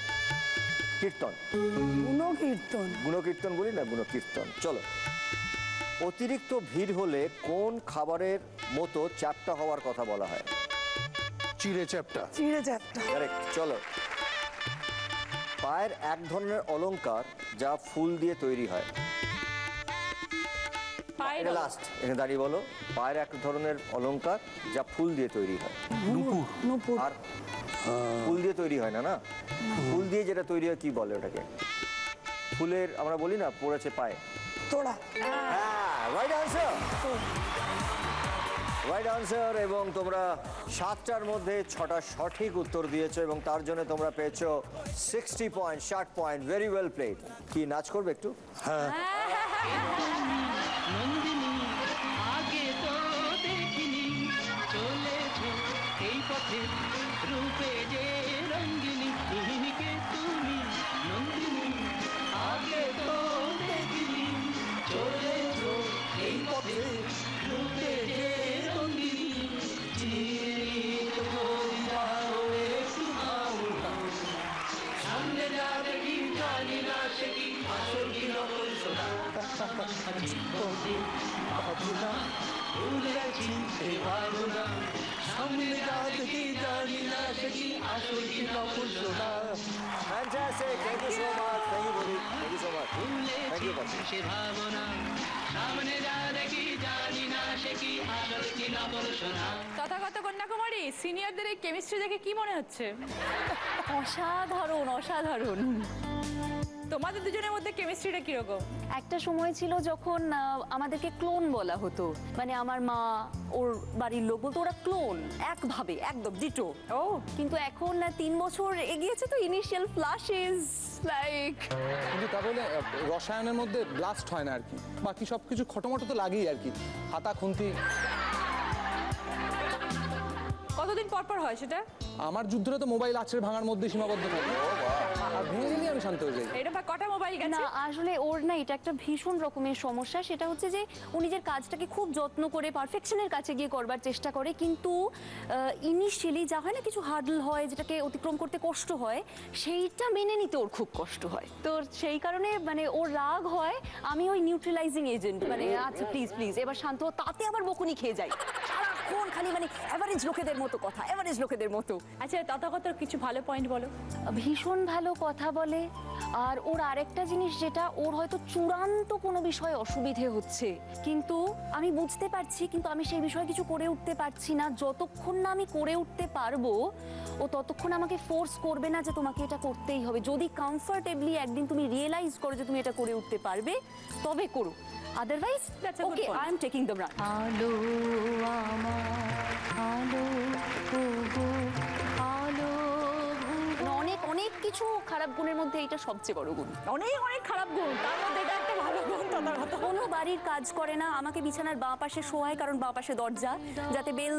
কীর্তন। গুণকীর্তন। গুণকীর্তন বলি না, গুণকীর্তন। চলো। অতিরিক্ত ভিড় হলে কোন খাবারের মতো চ্যাপ্টা হওয়ার কথা বলা হয়? চিড়ে চ্যাপ্টা। চিড়ে চ্যাপ্টা। কারেক্ট। চলো। পায়ের এক ধরনের অলংকার যা ফুল দিয়ে তৈরি হয়? এটা লাস্ট, এখানে দাঁড়িয়ে বলো। পায়ের এক ধরনের অলংকার যা ফুল দিয়ে তৈরি হয়? নুপুর। নুপুর। আর ফুল দিয়ে তৈরি হয় না? না, ফুল দিয়ে যেটা তৈরি হয় কি বলে ওটাকে? ফুলের আমরা বলি না পড়েছে পায়ে? তোড়া। হ্যাঁ, রাইট আনসার। Right answer. এবং তোমরা 7টার মধ্যে 6টা সঠিক উত্তর দিয়েছো এবং তার জন্য তোমরা পেয়েছো 60 point, 60 point. Very well played. কি নাচ করবে একটু? হ্যাঁ। নন্দিনী আগে তো দেখিনি, চলেছো এই পথে রূপে যে রঙ্গিনী, কে তুমি নন্দিনী আগে তো দেখিনি, চলেছো এই পথে রূপে যে রঙ্গিনী, সামনে যা দেখি জানি না সে কি আসল কি নকল সোনা, সামনে যা দেখি জানি না সে কি আসল কি নকল সোনা, Fantastic. Thank you so much. Thank you, buddy. Thank you so much. Thank you, Patsy. সে ভাবনা, সামনে যা দেখি জানি না সে কি আসল কি নকল সোনা। তথাগত কন্যাকুমারী, সিনিয়রদের এই কেমিস্ট্রি দেখে কি মনে হচ্ছে? অসাধারণ, অসাধারণ। তোমাদের দুজনের মধ্যে কেমিস্ট্রিটা কিরকম? একটা সময় ছিল যখন আমাদেরকে ক্লোন বলা হতো, মানে আমার মা, ওর বাড়ির লোক বলতো ওরা ক্লোন, একভাবে একদম ডিটো। ও, কিন্তু এখন 3 বছর এগিয়েছে তো ইনিশিয়াল ফ্ল্যাশেস লাইক। কিন্তু তা বলে রসায়নের মধ্যে ব্লাস্ট হয় না আর কি, বাকি সব কিছু খটোমটো তো লাগেই আর কি, হাতা খুন্তি। কতদিন পর পর হয় সেটা? আমার যুদ্ধটা তো মোবাইল আছড়ে ভাঙার মধ্যে সীমাবদ্ধ থাকে। আর ভেঙে গেলেই আমি শান্ত হয়ে যাই। এটা বা কটা মোবাইল গেছে? না আসলে ওর না এটা একটা ভীষণ রকমের সমস্যা। সেটা হচ্ছে যে ও নিজের কাজটাকে খুব যত্ন করে পারফেকশনের কাছে গিয়ে করবার চেষ্টা করে, কিন্তু ইনিশিয়ালি যা হয় না, কিছু হার্ডল হয় যেটাকে অতিক্রম করতে কষ্ট হয়, সেইটা মেনে নিতে ওর খুব কষ্ট হয়। তো সেই কারণে মানে ওর রাগ হয়, আমি ওই নিউট্রালাইজিং এজেন্ট, মানে আচ্ছা প্লিজ প্লিজ এবার শান্ত হও, তাতে আবার বকুনি খেয়ে যাই সারাক্ষণ, খালি মানে অ্যাভারেজ লোকেদের মতো কথা, অ্যাভারেজ লোকেদের মতো। আচ্ছা তথাগত কিছু ভালো পয়েন্ট বলো। ভীষণ ভালো কথা বলে। আর ওর আরেকটা জিনিস, যেটা ওর হয়তো চূড়ান্ত কোনো বিষয়ে অসুবিধে হচ্ছে, কিন্তু আমি বুঝতে পারছি, কিন্তু আমি সেই বিষয়ে কিছু করে উঠতে পারছি না। যতক্ষণ না আমি করে উঠতে পারবো, ও ততক্ষণ আমাকে ফোর্স করবে না যে তোমাকে এটা করতেই হবে। যদি কমফর্টেবলি একদিন তুমি রিয়েলাইজ করো যে তুমি এটা করে উঠতে পারবে, তবে করো, otherwise okay I am taking the brand. আলো আমার আলো ওগো আলো অনেক অনেক কিছু খারাপ গুণের মধ্যে এটা সবচেয়ে বড় গুণ। অনেক অনেক খারাপ গুণ, তার মধ্যে এটা একটা ভালো গুণ। তথাগত কোনো বাড়ির কাজ করে না, আমাকে বিছানার বাঁ পাশে শোয়ায়, কারণ বাঁ পাশে দরজা, যাতে বেল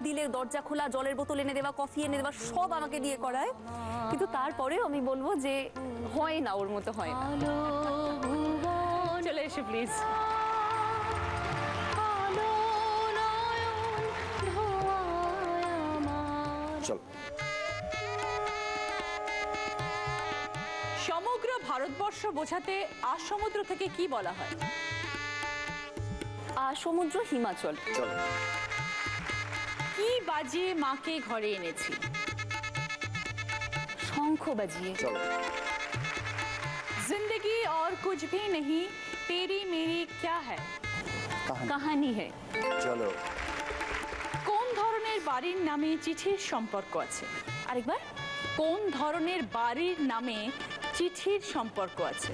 দিলে দরজা খোলা, জলের বোতল এনে দেওয়া, কফি এনে দেওয়া, সব আমাকে দিয়ে করায়। কিন্তু তারপরেও আমি বলবো যে হয় না, ওর মতো হয় না। চলে এসে প্লিজ। চলো। সমগ্র ভারতবর্ষ বোঝাতে আসমুদ্র থেকে কি বলা হয়? সমুদ্র, হিমাচল। চলো। কি বাজিয়ে মাকে ঘরে এনেছি? শঙ্খ বাজিয়ে। চলো। जिंदगी और कुछ भी नहीं, तेरी मेरी क्या है? কাহানি है। চলো। কোন ধরনের বাড়ির নামে চিঠির সম্পর্ক আছে? আরেকবার। কোন ধরনের বাড়ির নামে চিঠির সম্পর্ক আছে?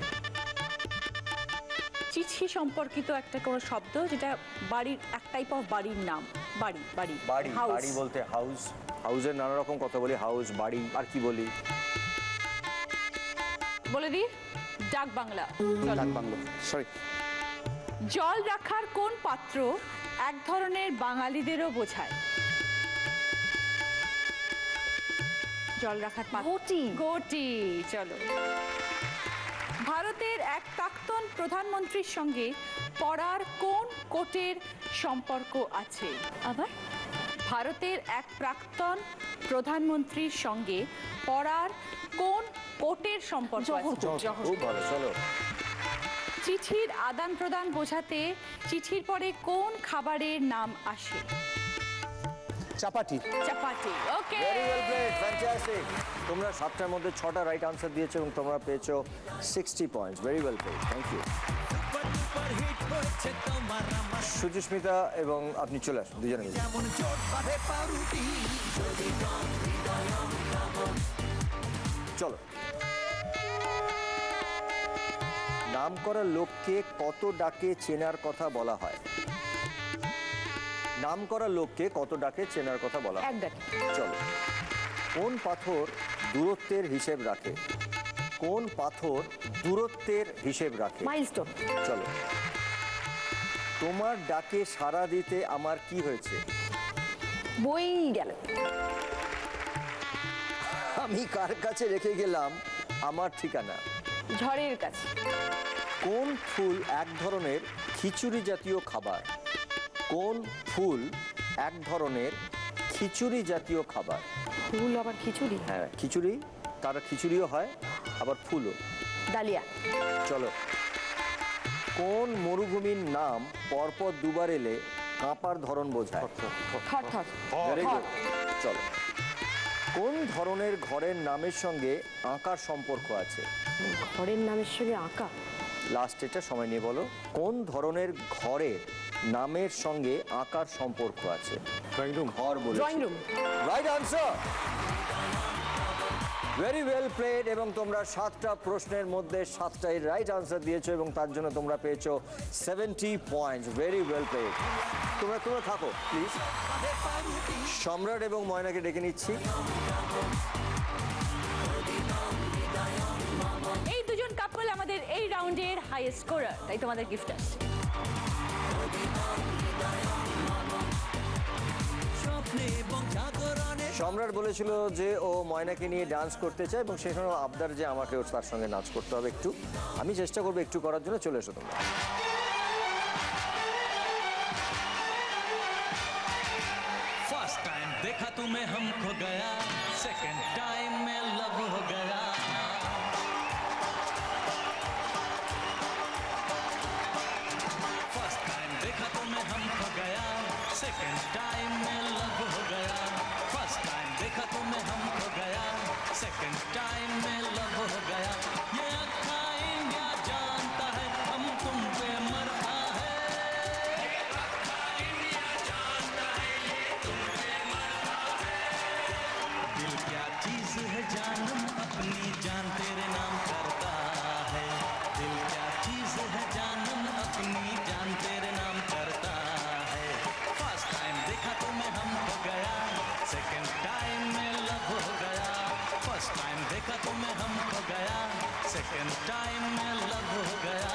চিঠি সম্পর্কিত একটা কোনো শব্দ, যেটা বাড়ির এক টাইপ অফ বাড়ির নাম। বাড়ি বাড়ি বাড়ি house। বাড়ি বলতে হাউস, হাউসের নানা রকম কথা বলি, হাউস, বাড়ি, আর কি বলি? বলে দি ডাক বাংলা। ডাক বাংলো, সরি। জল রাখার কোন পাত্র এক ধরনের বাঙালিদেরও বোঝায়? জল রাখার পাত্র। ঘটি। ঘটি। চলো। ভারতের এক প্রাক্তন প্রধানমন্ত্রীর সঙ্গে পড়ার কোন কোটের সম্পর্ক আছে? আবার। ভারতের এক প্রাক্তন প্রধানমন্ত্রীর সঙ্গে পড়ার কোন কোটের সম্পর্ক আছে? খুব ভালো, চলো। চিঠির আদান প্রদান বোঝাতে চিঠির পরে কোন খাবারের নাম আসে? Chapati. Chapati. Okay. Very well played, fantastic. তোমরা 7টার মধ্যে 6টা রাইট আনসার দিয়েছো এবং তোমরা পেয়েছো 60 points. Very well played, thank you. Suchismita এবং আপনি চলে আসুন দুজনে মিলে। চলো। নাম করা লোককে কত ডাকে চেনার কথা বলা হয়? নাম করা লোককে কত ডাকে চেনার কথা বলা হয়? এক ডাকে। চলো। কোন পাথর দূরত্বের হিসেব রাখে? কোন পাথর দূরত্বের হিসেব রাখে? মাইলস্টোন। চলো। তোমার ডাকে সাড়া দিতে আমার কি হয়েছে? বই গেল। আমি কার কাছে রেখে গেলাম আমার ঠিকানা? ঝড়ের কাছে। কোন ফুল এক ধরনের খিচুড়ি জাতীয় খাবার? কোন ফুল এক ধরনের খিচুড়ি জাতীয় খাবার? ফুল আবার খিচুড়ি? হ্যাঁ, খিচুড়ি, তার খিচুড়িও হয়, আবার ফুলও। ডালিয়া। চলো। কোন মরুভূমির নাম পরপর দুবার এলে কাঁপার ধরন বোঝায়? থরথর। Very good. চলো। কোন ধরনের ঘরের নামের সঙ্গে আঁকার সম্পর্ক আছে? ঘরের নামের সঙ্গে আঁকা? লাস্ট এটা সময় নিয়ে বলো। কোন ধরনের ঘরের নামের সঙ্গে আঁকার সম্পর্ক আছে? Drawing room. ঘর বলে। Drawing room. Right answer. Very well played. এবং তোমরা 7টা প্রশ্নের মধ্যে 7টাই রাইট আনসার দিয়েছো এবং তার জন্য তোমরা পেয়েছো 70 পয়েন্টস। Very well played. তোমরা থাকো প্লিজ। সম্রাট এবং ময়নাকে ডেকে নিচ্ছি। এই দুজন কাপল আমাদের এই রাউন্ডের হাইয়েস্ট স্কোরার, তাই তোমাদের গিফট আসছে। স্বপ্নে এবং জাগরণে সম্রাট বলেছিল যে ও ময়নাকে নিয়ে ডান্স করতে চায় এবং সেই সময় আবদার যে আমাকে তার সঙ্গে নাচ করতে হবে একটু। আমি চেষ্টা করবো একটু করার জন্য, চলে এসো তোমরা। फर्स्ट टाइम देखा तुम्हें हम खो गया सेकंड टाइम में लव हो गया फर्स्ट टाइम देखा तुम्हें हम खो गया सेकंड टाइम में लव हो गया फर्स्ट टाइम देखा तुम्हें हम खो गया सेकंड टाइम में लव हो गया ये अक्खा इंडिया जानता है हम तुम पे मरता है दिल क्या चीज है जानम अपनी जान तेरे नाम करता है दिल क्या चीज है जानम अपनी जान तेरे नाम करता है फर्स्ट टाइम देखा तुम्हें हम हो गया सेकंड टाइम में लव हो गया फर्स्ट टाइम देखा तुम्हें हम हो गया सेकंड टाइम में लव हो गया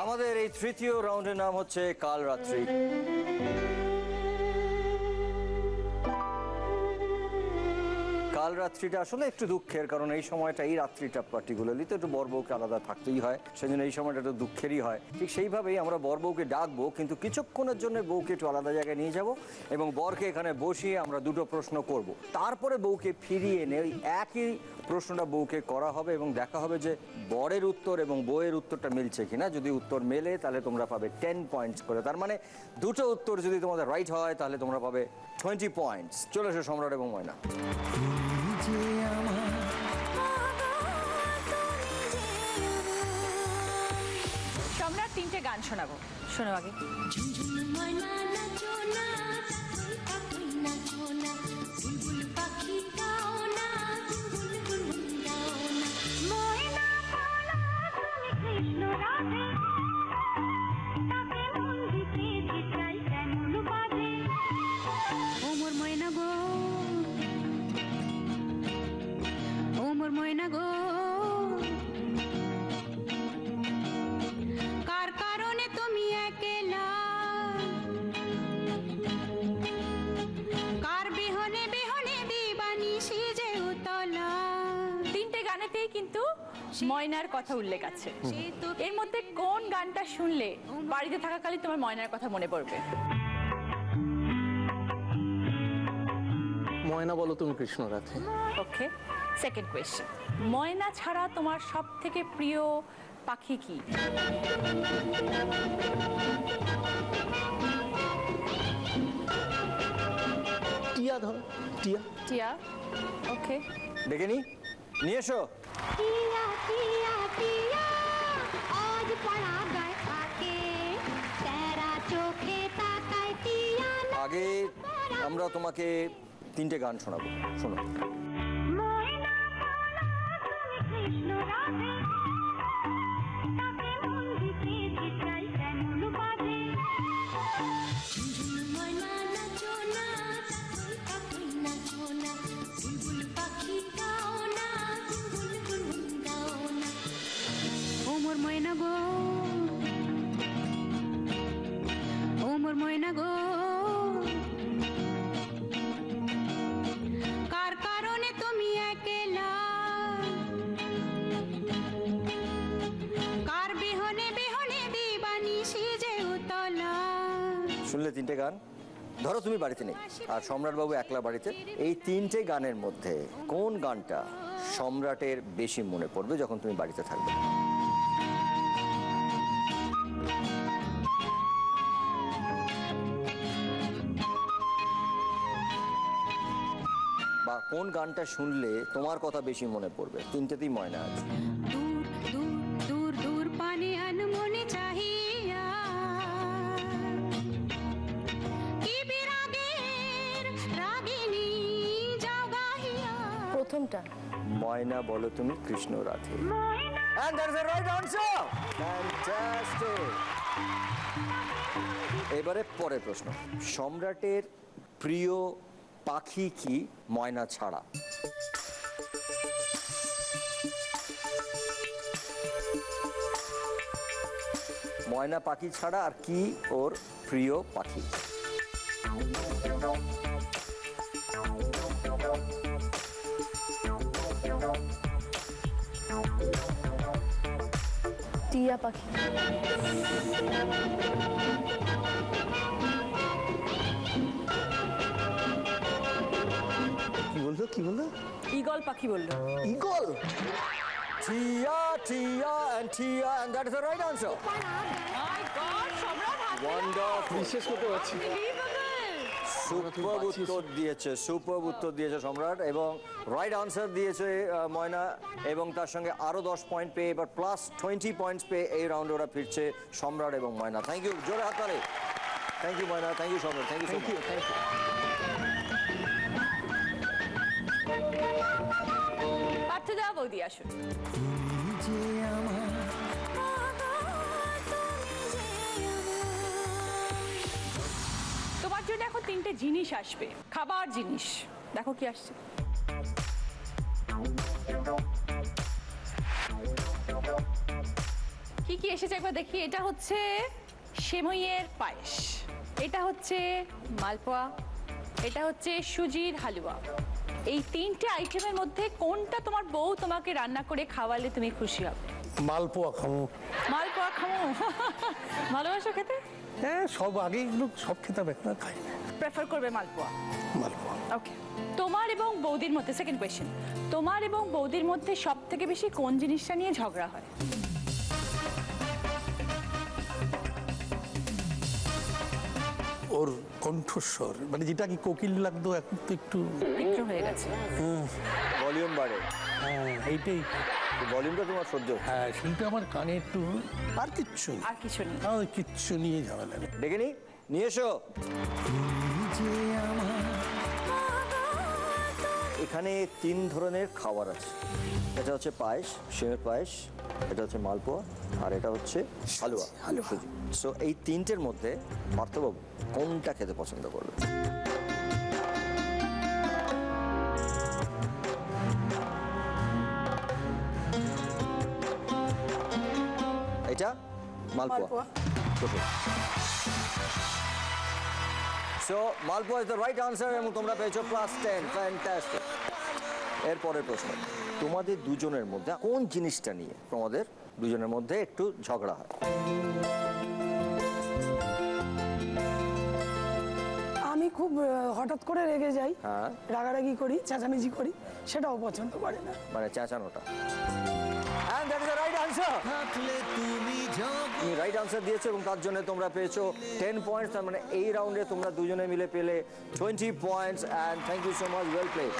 আমাদের এই তৃতীয় রাউন্ডের নাম হচ্ছে কাল রাত্রি। কাল রাত্রিটা আসলে একটু দুঃখের, কারণ এই সময়টা, এই রাত্রিটা পার্টিকুলারলি তো একটু বর বউকে আলাদা থাকতেই হয়, সেজন্য এই সময়টা একটু দুঃখেরই হয়। ঠিক সেইভাবেই আমরা বর বউকে ডাকবো, কিন্তু কিছুক্ষণের জন্য বউকে একটু আলাদা জায়গায় নিয়ে যাব এবং বরকে এখানে বসিয়ে আমরা দুটো প্রশ্ন করব। তারপরে বউকে ফিরিয়ে এনে ওই একই প্রশ্নটা বউকে করা হবে এবং দেখা হবে যে বরের উত্তর এবং বউয়ের উত্তরটা মিলছে কিনা। যদি উত্তর মেলে তাহলে তোমরা পাবে 10 পয়েন্টস করে। তার মানে দুটো উত্তর যদি তোমাদের রাইট হয় তাহলে তোমরা পাবে 20 পয়েন্টস। চলে এসো সম্রাট এবং ময়না। সম্রাট তিনটে গান শোনাবো, শোনো আগে। ময়না গো কার কারণে তুমি একলা কার বিহনে বিহনে দিবানি সিজে উতলা। তিনটে গানেতেই কিন্তু ময়নার কথা উল্লেখ আছে। এর মধ্যে কোন গানটা শুনলে বাড়িতে থাকাকালীন তোমার ময়নার কথা মনে পড়বে? ময়না বলো তুমি কৃষ্ণ রাধে। ওকে, সেকেন্ড কোয়েশ্চেন, ময়না ছাড়া তোমার সব থেকে প্রিয় পাখি কি? টিয়া ধরো, টিয়া। টিয়া, ওকে। ডেকে নিয়ে এসো। টিয়া টিয়া টিয়া আজ পড়া গায় থাকে তেরা চোখে তাকায় টিয়া। আগে আমরা তোমাকে তিনটে গান শোনাবো, শোনো। ওমর ময়না গো ওমর ময়না গো কার কারণে তুমি একলা কার বিহনে বিহনে দিবানি সিজে উতলা। শুনলে তিনটে গান। ধরো তুমি বাড়িতে নেই আর সম্রাটবাবু একলা বাড়িতে, এই তিনটে গানের মধ্যে কোন গানটা সম্রাটের বেশি মনে পড়বে যখন তুমি বাড়িতে থাকবে? বা কোন গানটা শুনলে তোমার কথা বেশি মনে পড়বে? তিনটেতেই ময়না আছে। দূর দূর দূর দূর পানে আনমনে চাহিয়া কি বিরাগের রাগিনী যাও গাহিয়া। প্রথম কোনটা? ময়না বলো তুমি Krishna Radhe. And that is the right answer. Fantastic. এবারে পরের প্রশ্ন, সম্রাটের প্রিয় পাখি কি ময়না ছাড়া? ময়না পাখি ছাড়া আর কি ওর প্রিয় পাখি? টিয়া পাখি। কি বললো? ঈগল পাখি বললো। ঈগল? টিয়া and Tia, and that is the right answer. My God, সম্রাট হাতে Wonderful. বিশ্বাস করতে পারছি না। সুপার উত্তর দিয়েছে সম্রাট, এবং রাইট আনসার দিয়েছে ময়না, এবং তার সঙ্গে আরো 10 পয়েন্ট পেয়ে এবার প্লাস 20 পয়েন্টস পেয়ে এই রাউন্ডে ওরা ফিরছে সম্রাট এবং ময়না। থ্যাংক ইউ, জোরে হাততালি। Thank you Moyna, thank you Samrat, thank you so much. পার্থদা, বৌদি আসুন। তোমার জন্য এখন 3টে জিনিস আসবে, খাবার জিনিস। দেখো কি আসছে। কি কি এসেছে একবার দেখি। এটা হচ্ছে সেমইয়ের পায়েস, এটা হচ্ছে মালপোয়া, এটা হচ্ছে সুজির হালুয়া। এই 3টে আইটেমের মধ্যে কোনটা তোমার বউ তোমাকে রান্না করে খাওয়ালে তুমি খুশি হবে? মালপোয়া খাবো। মালপোয়া খাবো। ভালোবাসো খেতে? হ্যাঁ, সব আগে এগুলো সব খেতে হবে, না খাই না। প্রেফার করবে মালপোয়া? মালপোয়া। ওকে। তোমার এবং বৌদির মধ্যে, সেকেন্ড কোয়েশ্চেন, তোমার এবং বৌদির মধ্যে সব থেকে বেশি কোন জিনিসটা নিয়ে ঝগড়া হয়? ওর কণ্ঠস্বর, মানে যেটা কি কোকিল লাগতো এখন তো একটু হয়ে গেছে। ভলিউম বাড়ে। হ্যাঁ, এইটাই ভলিউমটা তোমার সহ্য। হ্যাঁ, সেইটা আমার কানে একটু, আর কিচ্ছু না। আর কিছু নেই। কিচ্ছু নিয়ে ঝামেলা নেই। ডেকে নি, নিয়ে এসো। এখানে 3 ধরনের খাবার আছে। এটা হচ্ছে পায়েস, সেমের পায়েস, এটা হচ্ছে মালপোয়া, আর এটা হচ্ছে হালুয়া। সো এই 3টের মধ্যে পার্থবাবু কোনটা খেতে পছন্দ করবে? এটা malpua. So malpua is the right answer, এবং তোমরা পেয়েছো +10। ফ্যান্টাস্টিক। এরপরের প্রশ্ন, তোমাদের দুজনের মধ্যে কোন জিনিসটা নিয়ে তোমাদের দুজনের মধ্যে একটু ঝগড়া হয়? আমি খুব হঠাৎ করে রেগে যাই, হ্যাঁ, রাগারাগি করি, চেঁচামেচি করি, সেটাও পছন্দ করে না। মানে চেঁচানোটা। And that is the right answer. তুমি রাইট আনসার দিয়েছো, এবং তার জন্য তোমরা পেয়েছো 10 পয়েন্টস। তার মানে এই রাউন্ডে তোমরা দুজনে মিলে পেলে 20 points. And thank you so much, well played.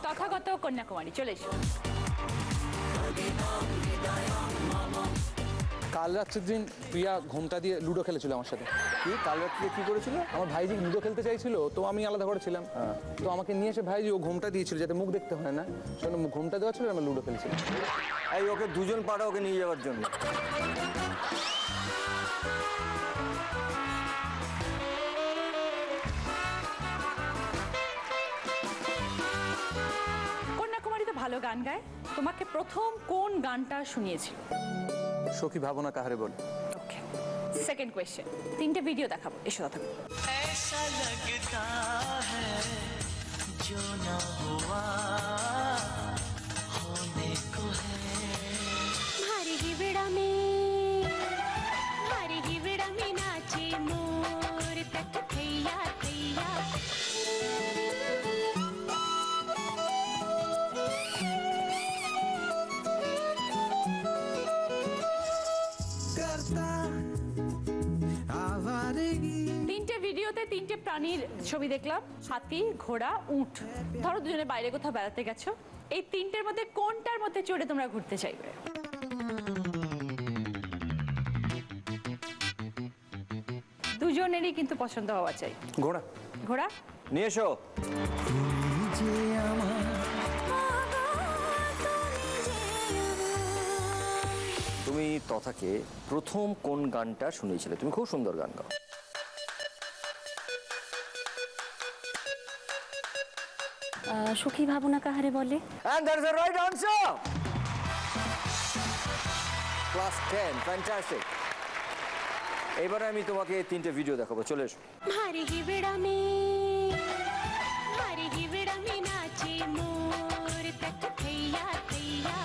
Tathagata Kanyakumari, চলে এসো। কাল রাত্রের দিন প্রিয়া ঘোমটা দিয়ে লুডো খেলেছিল আমার সাথে। কি কাল রাত্রে কি করেছিল? আমার ভাইজি লুডো খেলতে চাইছিল, তো আমি আলাদা ঘরে ছিলাম। তো আমাকে নিয়ে এসে ভাইজি ও ঘোমটা দিয়েছিল যাতে মুখ দেখতে হয় না, সেজন্য ঘোমটা দেওয়া ছিল, আমি লুডো খেলছিলাম। এই ওকে দুজন পাড়া ওকে নিয়ে যাওয়ার জন্য। কন্যাকুমারী তো ভালো গান গায়, তোমাকে প্রথম কোন গানটা শুনিয়েছিল? সখী ভাবনা কাহারে বল। ওকে। সেকেন্ড কোয়েশ্চেন, 3টে ভিডিও দেখাবো, এসো তথাগত। ऐसा लगता है जो ना हुआ होने को है। भारी हिवड़ा में नाचे मोर तक थैया थैया। करता आवारगी। 3টে ভিডিওতে 3টে প্রাণীর ছবি দেখলাম, হাতি, ঘোড়া, উট। ধরো দুজনে বাইরে কোথাও বেড়াতে গেছো, এই 3টের মধ্যে কোনটার মধ্যে চড়ে তোমরা ঘুরতে চাইবে? দুজনেরই কিন্তু পছন্দ হওয়া চাই। ঘোড়া। ঘোড়া? নিয়ে এসো। তুমি তথাকে প্রথম কোন গানটা শুনিয়েছিলে? তুমি খুব সুন্দর গান গাও। সখী ভাবনা কাহারে বলে। And that is the right answer. Class 10, fantastic. এবারে আমি তোমাকে 3টে ভিডিও দেখাবো, চলে এসো। भारी हिवड़ा में नाचे मोर तक थैया थैया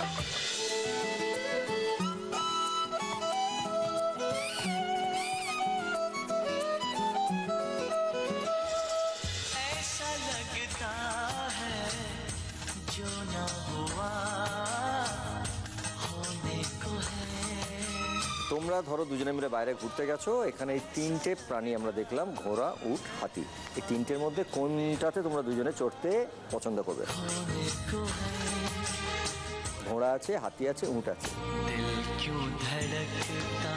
ऐसा लगता है जो ना हुआ होने को है। তোমরা ধরো দুজনে মিলে বাইরে ঘুরতে গেছো, এখানে এই 3টে প্রাণী আমরা দেখলাম, ঘোড়া, উট, হাতি। এই 3টের মধ্যে কোনটাতে তোমরা দুজনে চড়তে পছন্দ করবে? ঘোড়া আছে, হাতি আছে, উট আছে। दिल क्यों धड़कता,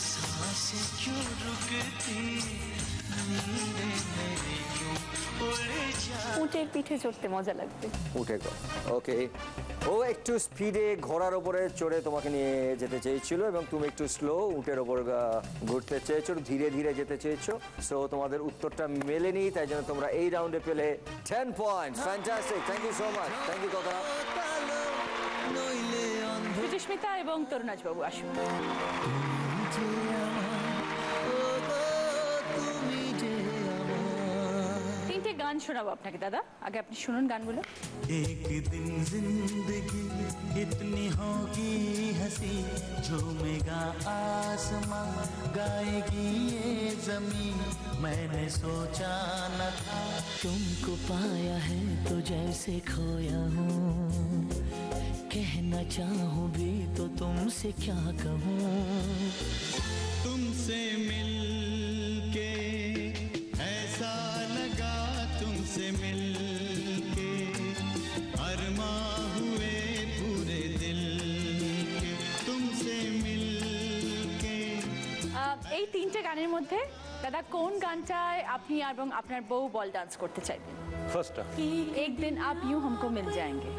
सांसें क्यों रुकती, नींदें मेरी क्यों उड़ जा। উটের পিঠে চড়তে মজা লাগবে। উঠে গো, ওকে। ও একটু স্পিডে ঘোড়ার ওপরে চড়ে তোমাকে নিয়ে যেতে চেয়েছিল এবং তুমি একটু স্লো উটের ওপর ঘুরতে চেয়েছো, ধীরে ধীরে যেতে চেয়েছো। সো তোমাদের উত্তরটা মেলেনি, তাই জন্য তোমরা এই রাউন্ডে পেলে 10 points. Fantastic, thank you so much. Thank you কথা। সুচিস্মিতা এবং তরুণাজ বাবু আসুন। তিনটে গান শোনাবো আপনাকে দাদা, আগে আপনি শুনুন গানগুলো। एक दिन जिंदगी इतनी होगी हंसी, झूमेगा आसमां, गाएगी ये जमीन, मैंने सोचा न था तुमको पाया है तो जैसे खोया हूँ, कहना चाहूँ भी तो तुमसे क्या कहूँ, तुमसे मिलके ऐसा लगा, तुमसे मिलके अरमां हुए पूरे दिल के, तुमसे मिलके। এই 3টে গানের মধ্যে দাদা কোন গানটায় আপনি এবং আপনার বউ বল ডান্স করতে চাইবেন? ফার্স্টটা। এক দিন আপ ইউ হামকো মিল যায়েঙ্গে,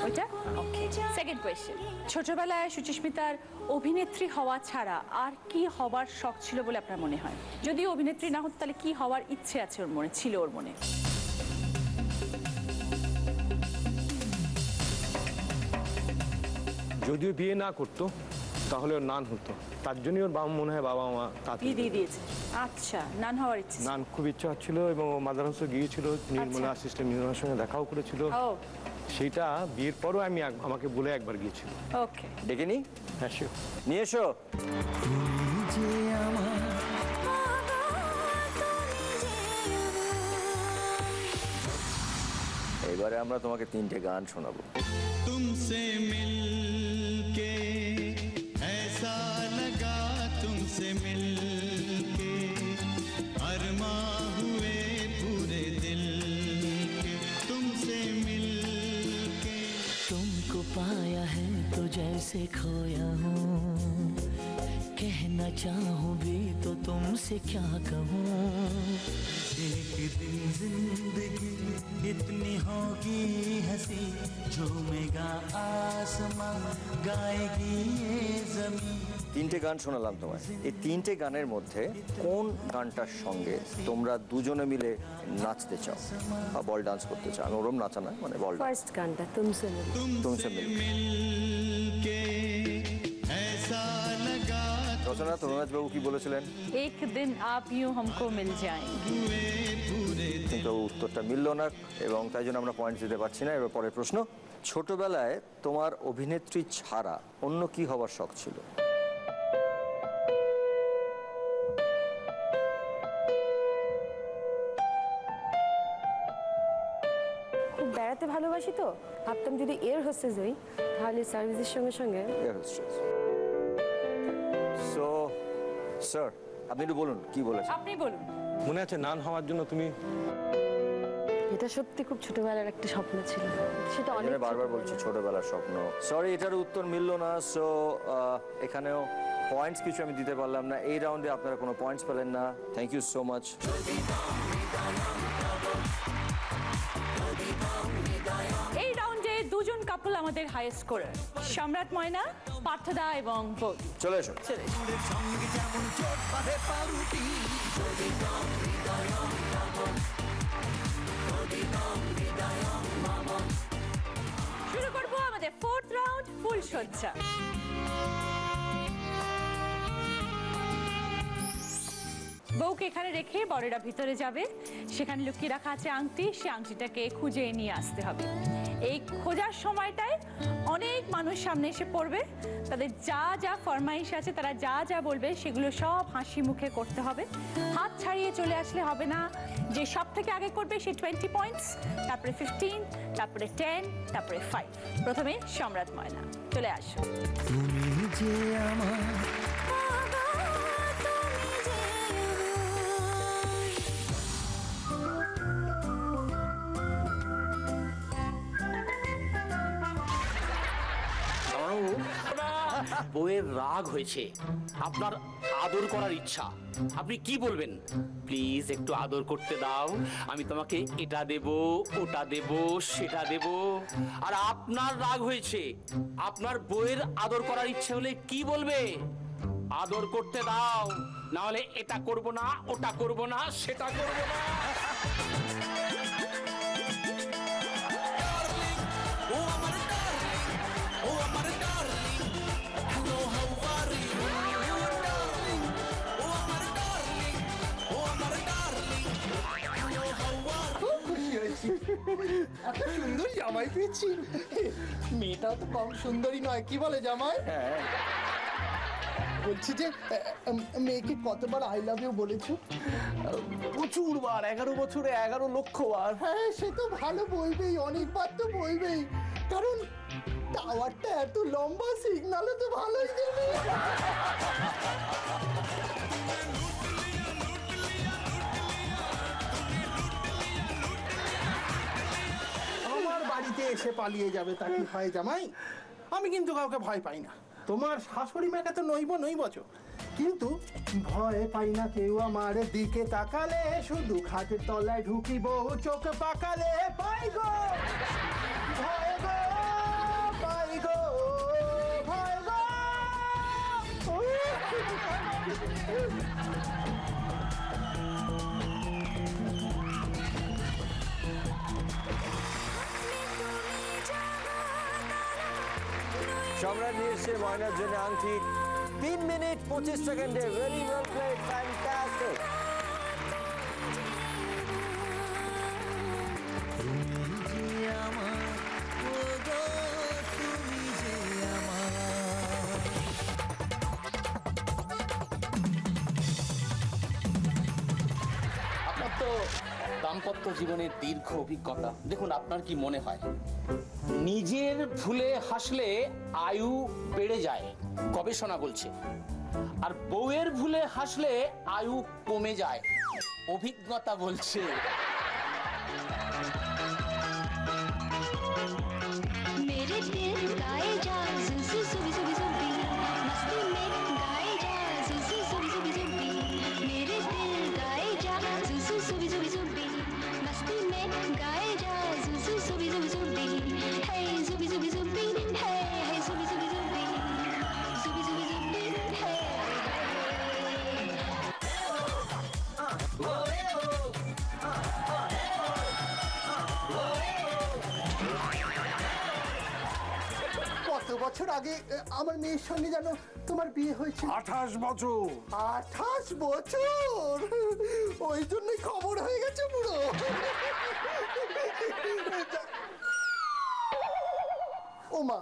ওইটা? ওকে। সেকেন্ড কোয়েশ্চেন, ছোটবেলায় সুচিস্মিতার অভিনেত্রী হওয়া ছাড়া আর কি হবার শখ ছিল বলে আপনার মনে হয়? যদি অভিনেত্রী না হতো তাহলে কি হওয়ার ইচ্ছে আছে ওর মনে, ছিল ওর মনে? যদিও বিয়ে না করতো তাহলে ওর নান হতো, তার জন্যই ওর বাবা মনে হয় বাবা মা তাকে বিয়ে দিয়ে দিয়েছে। আচ্ছা, নান হওয়ার ইচ্ছে ছিল। নান খুব ইচ্ছা হচ্ছিল এবং ও মাদার হাউসে গিয়েছিল, নির্মলা সিস্টার নির্মলার সঙ্গে দেখাও করেছিল। ও সেইটা বিয়ের পরও আমাকে বলে একবার গিয়েছিল। ওকে, ডেকে নি, হ্যাঁ শিওর। নিয়ে এসো। এবারে আমরা তোমাকে 3টে গান শোনাবো। तुमसे मिलके ऐसा लगा, तुमसे मिलके अरमां हुए पूरे दिल के, तुमसे मिलके तुमको पाया है तो जैसे खोया हूँ, कहना चाहूँ भी तो तुमसे क्या कहूँ, एक दिन जिंदगी इतनी होगी हंसी, झूमेगा आसमां, गाएगी ये जमीन। 3টে গান শোনালাম তোমায়, এই 3টে গানের মধ্যে কোন গানটার সঙ্গে তোমরা দুজনে মিলে নাচতে চাও বা বল ডান্স করতে চাও? আমি ওরম নাচা না, মানে বল। ফার্স্ট গানটা তুমসে মিল। তুমসে मिलके ऐसा लगा, রচনা তরুণাজ বাবু কি বলেছিলেন? এক দিন আপ ইউ হামকো মিল যায়েঙ্গে। কিন্তু উত্তরটা মিলল না এবং তাই জন্য আমরা পয়েন্ট দিতে পারছি না। এবার পরের প্রশ্ন, ছোটবেলায় তোমার অভিনেত্রী ছাড়া অন্য কি হবার শখ ছিল? খুব বেড়াতে ভালোবাসি তো ভাবতাম যদি এয়ার হোস্টেস হই তাহলে সার্ভিসের সঙ্গে সঙ্গে। সো স্যার, আপনি একটু বলুন কি বলেছেন। আপনি বলুন। মনে আছে নান হওয়ার জন্য তুমি? এটা সত্যি খুব ছোটবেলার একটা স্বপ্ন ছিল, সেটা অনেক বারবার বলছি ছোটবেলার স্বপ্ন। সরি, এটার উত্তর মিলল না। সো এখানেও পয়েন্টস কিছু আমি দিতে পারলাম না। এই রাউন্ডে আপনারা কোনো পয়েন্টস পেলেন না। Thank you so much. আমাদের হাইয়েস্ট স্কোরার সম্রাট ময়না, পার্থদা এবং বৌদি। চলে এসো। সঙ্গে যেমন চোট বাঁধে পাউরুটি শুরু করবো আমাদের 4th রাউন্ড, ফুল সজ্জা। বউকে এখানে রেখে বড়রা ভিতরে যাবে, সেখানে লুকিয়ে রাখা আছে আংটি, সে আংটিটাকে খুঁজে নিয়ে আসতে হবে। এই খোঁজার সময়টায় অনেক মানুষ সামনে এসে পড়বে, তাদের যা যা ফরমাইশ আছে, তারা যা যা বলবে সেগুলো সব হাসি মুখে করতে হবে। হাত ছাড়িয়ে চলে আসলে হবে না। যে সব থেকে আগে করবে সে 20 পয়েন্টস, তারপরে 15, তারপরে 10, তারপরে 5। প্রথমে সম্রাট ময়না, চলে আসো। তুমি যে আমার বউয়ের রাগ হয়েছে, আপনার আদর করার ইচ্ছা, আপনি কি বলবেন? প্লিজ একটু আদর করতে দাও, আমি তোমাকে এটা দেব, ওটা দেব, সেটা দেব। আর আপনার রাগ হয়েছে, আপনার বউয়ের আদর করার ইচ্ছা হলে কি বলবে? আদর করতে দাও, না হলে এটা করব না, ওটা করব না, সেটা করব না। এত সুন্দর জামাই পেয়েছি, মেয়েটা তো কম সুন্দরী নয়, কি বলে জামাই? বলছি যে মেয়েকে কতবার আই লাভ ইউ বলেছো? প্রচুর বার, 11 বছরে 11 লক্ষ বার। হ্যাঁ, সে তো ভালো বলবেই, অনেকবার তো বলবেই, কারণ টাওয়ারটা এত লম্বা, সিগন্যালও তো ভালোই দেবে। আমার বাড়িতে এসে পালিয়ে যাবে তা কি হয় জামাই? আমি কিন্তু কাউকে ভয় পাই না। তোমার শাশুড়ি মাকে তো নইব বচো, কিন্তু ভয় পাই না কেউ আমার দিকে তাকালে, শুধু খাটের তলায় ঢুকিব চোখ পাকালে, পাই গো ভয় গো, পাই গো ভয় গো। সম্রাট নিয়ে এসছে ময়নার জন্য আংটি। 3 মিনিট 25 সেকেন্ডে। Very well played, fantastic. আপনার তো দাম্পত্য জীবনের দীর্ঘ অভিজ্ঞতা, দেখুন আপনার কি মনে হয় নিজের ভুলে হাসলে আয়ু বেড়ে যায়, গবেষণা বলছে, আর বউয়ের ভুলে হাসলে আয়ু কমে যায়, অভিজ্ঞতা বলছে। मेरे दिल गाए जा सुसु सुबी सुबी सुबी मस्ती में गाए जा सुसु सुबी सुबी सुबी मेरे दिल गाए जा सुसु सुबी सुबी सुबी मस्ती में गाए जा सुसु सुबी सुबी सुबी हे सुबी सुबी सुबी हे हे सुबी सुबी सुबी सुबी सुबी सुबी हे কত বছর আগে আমার মেয়ের সঙ্গে যেন তোমার বিয়ে হয়েছে? 28 বছর। 28 বছর? ওই জন্যই খবর হয়ে গেছে পুরো। ও মা,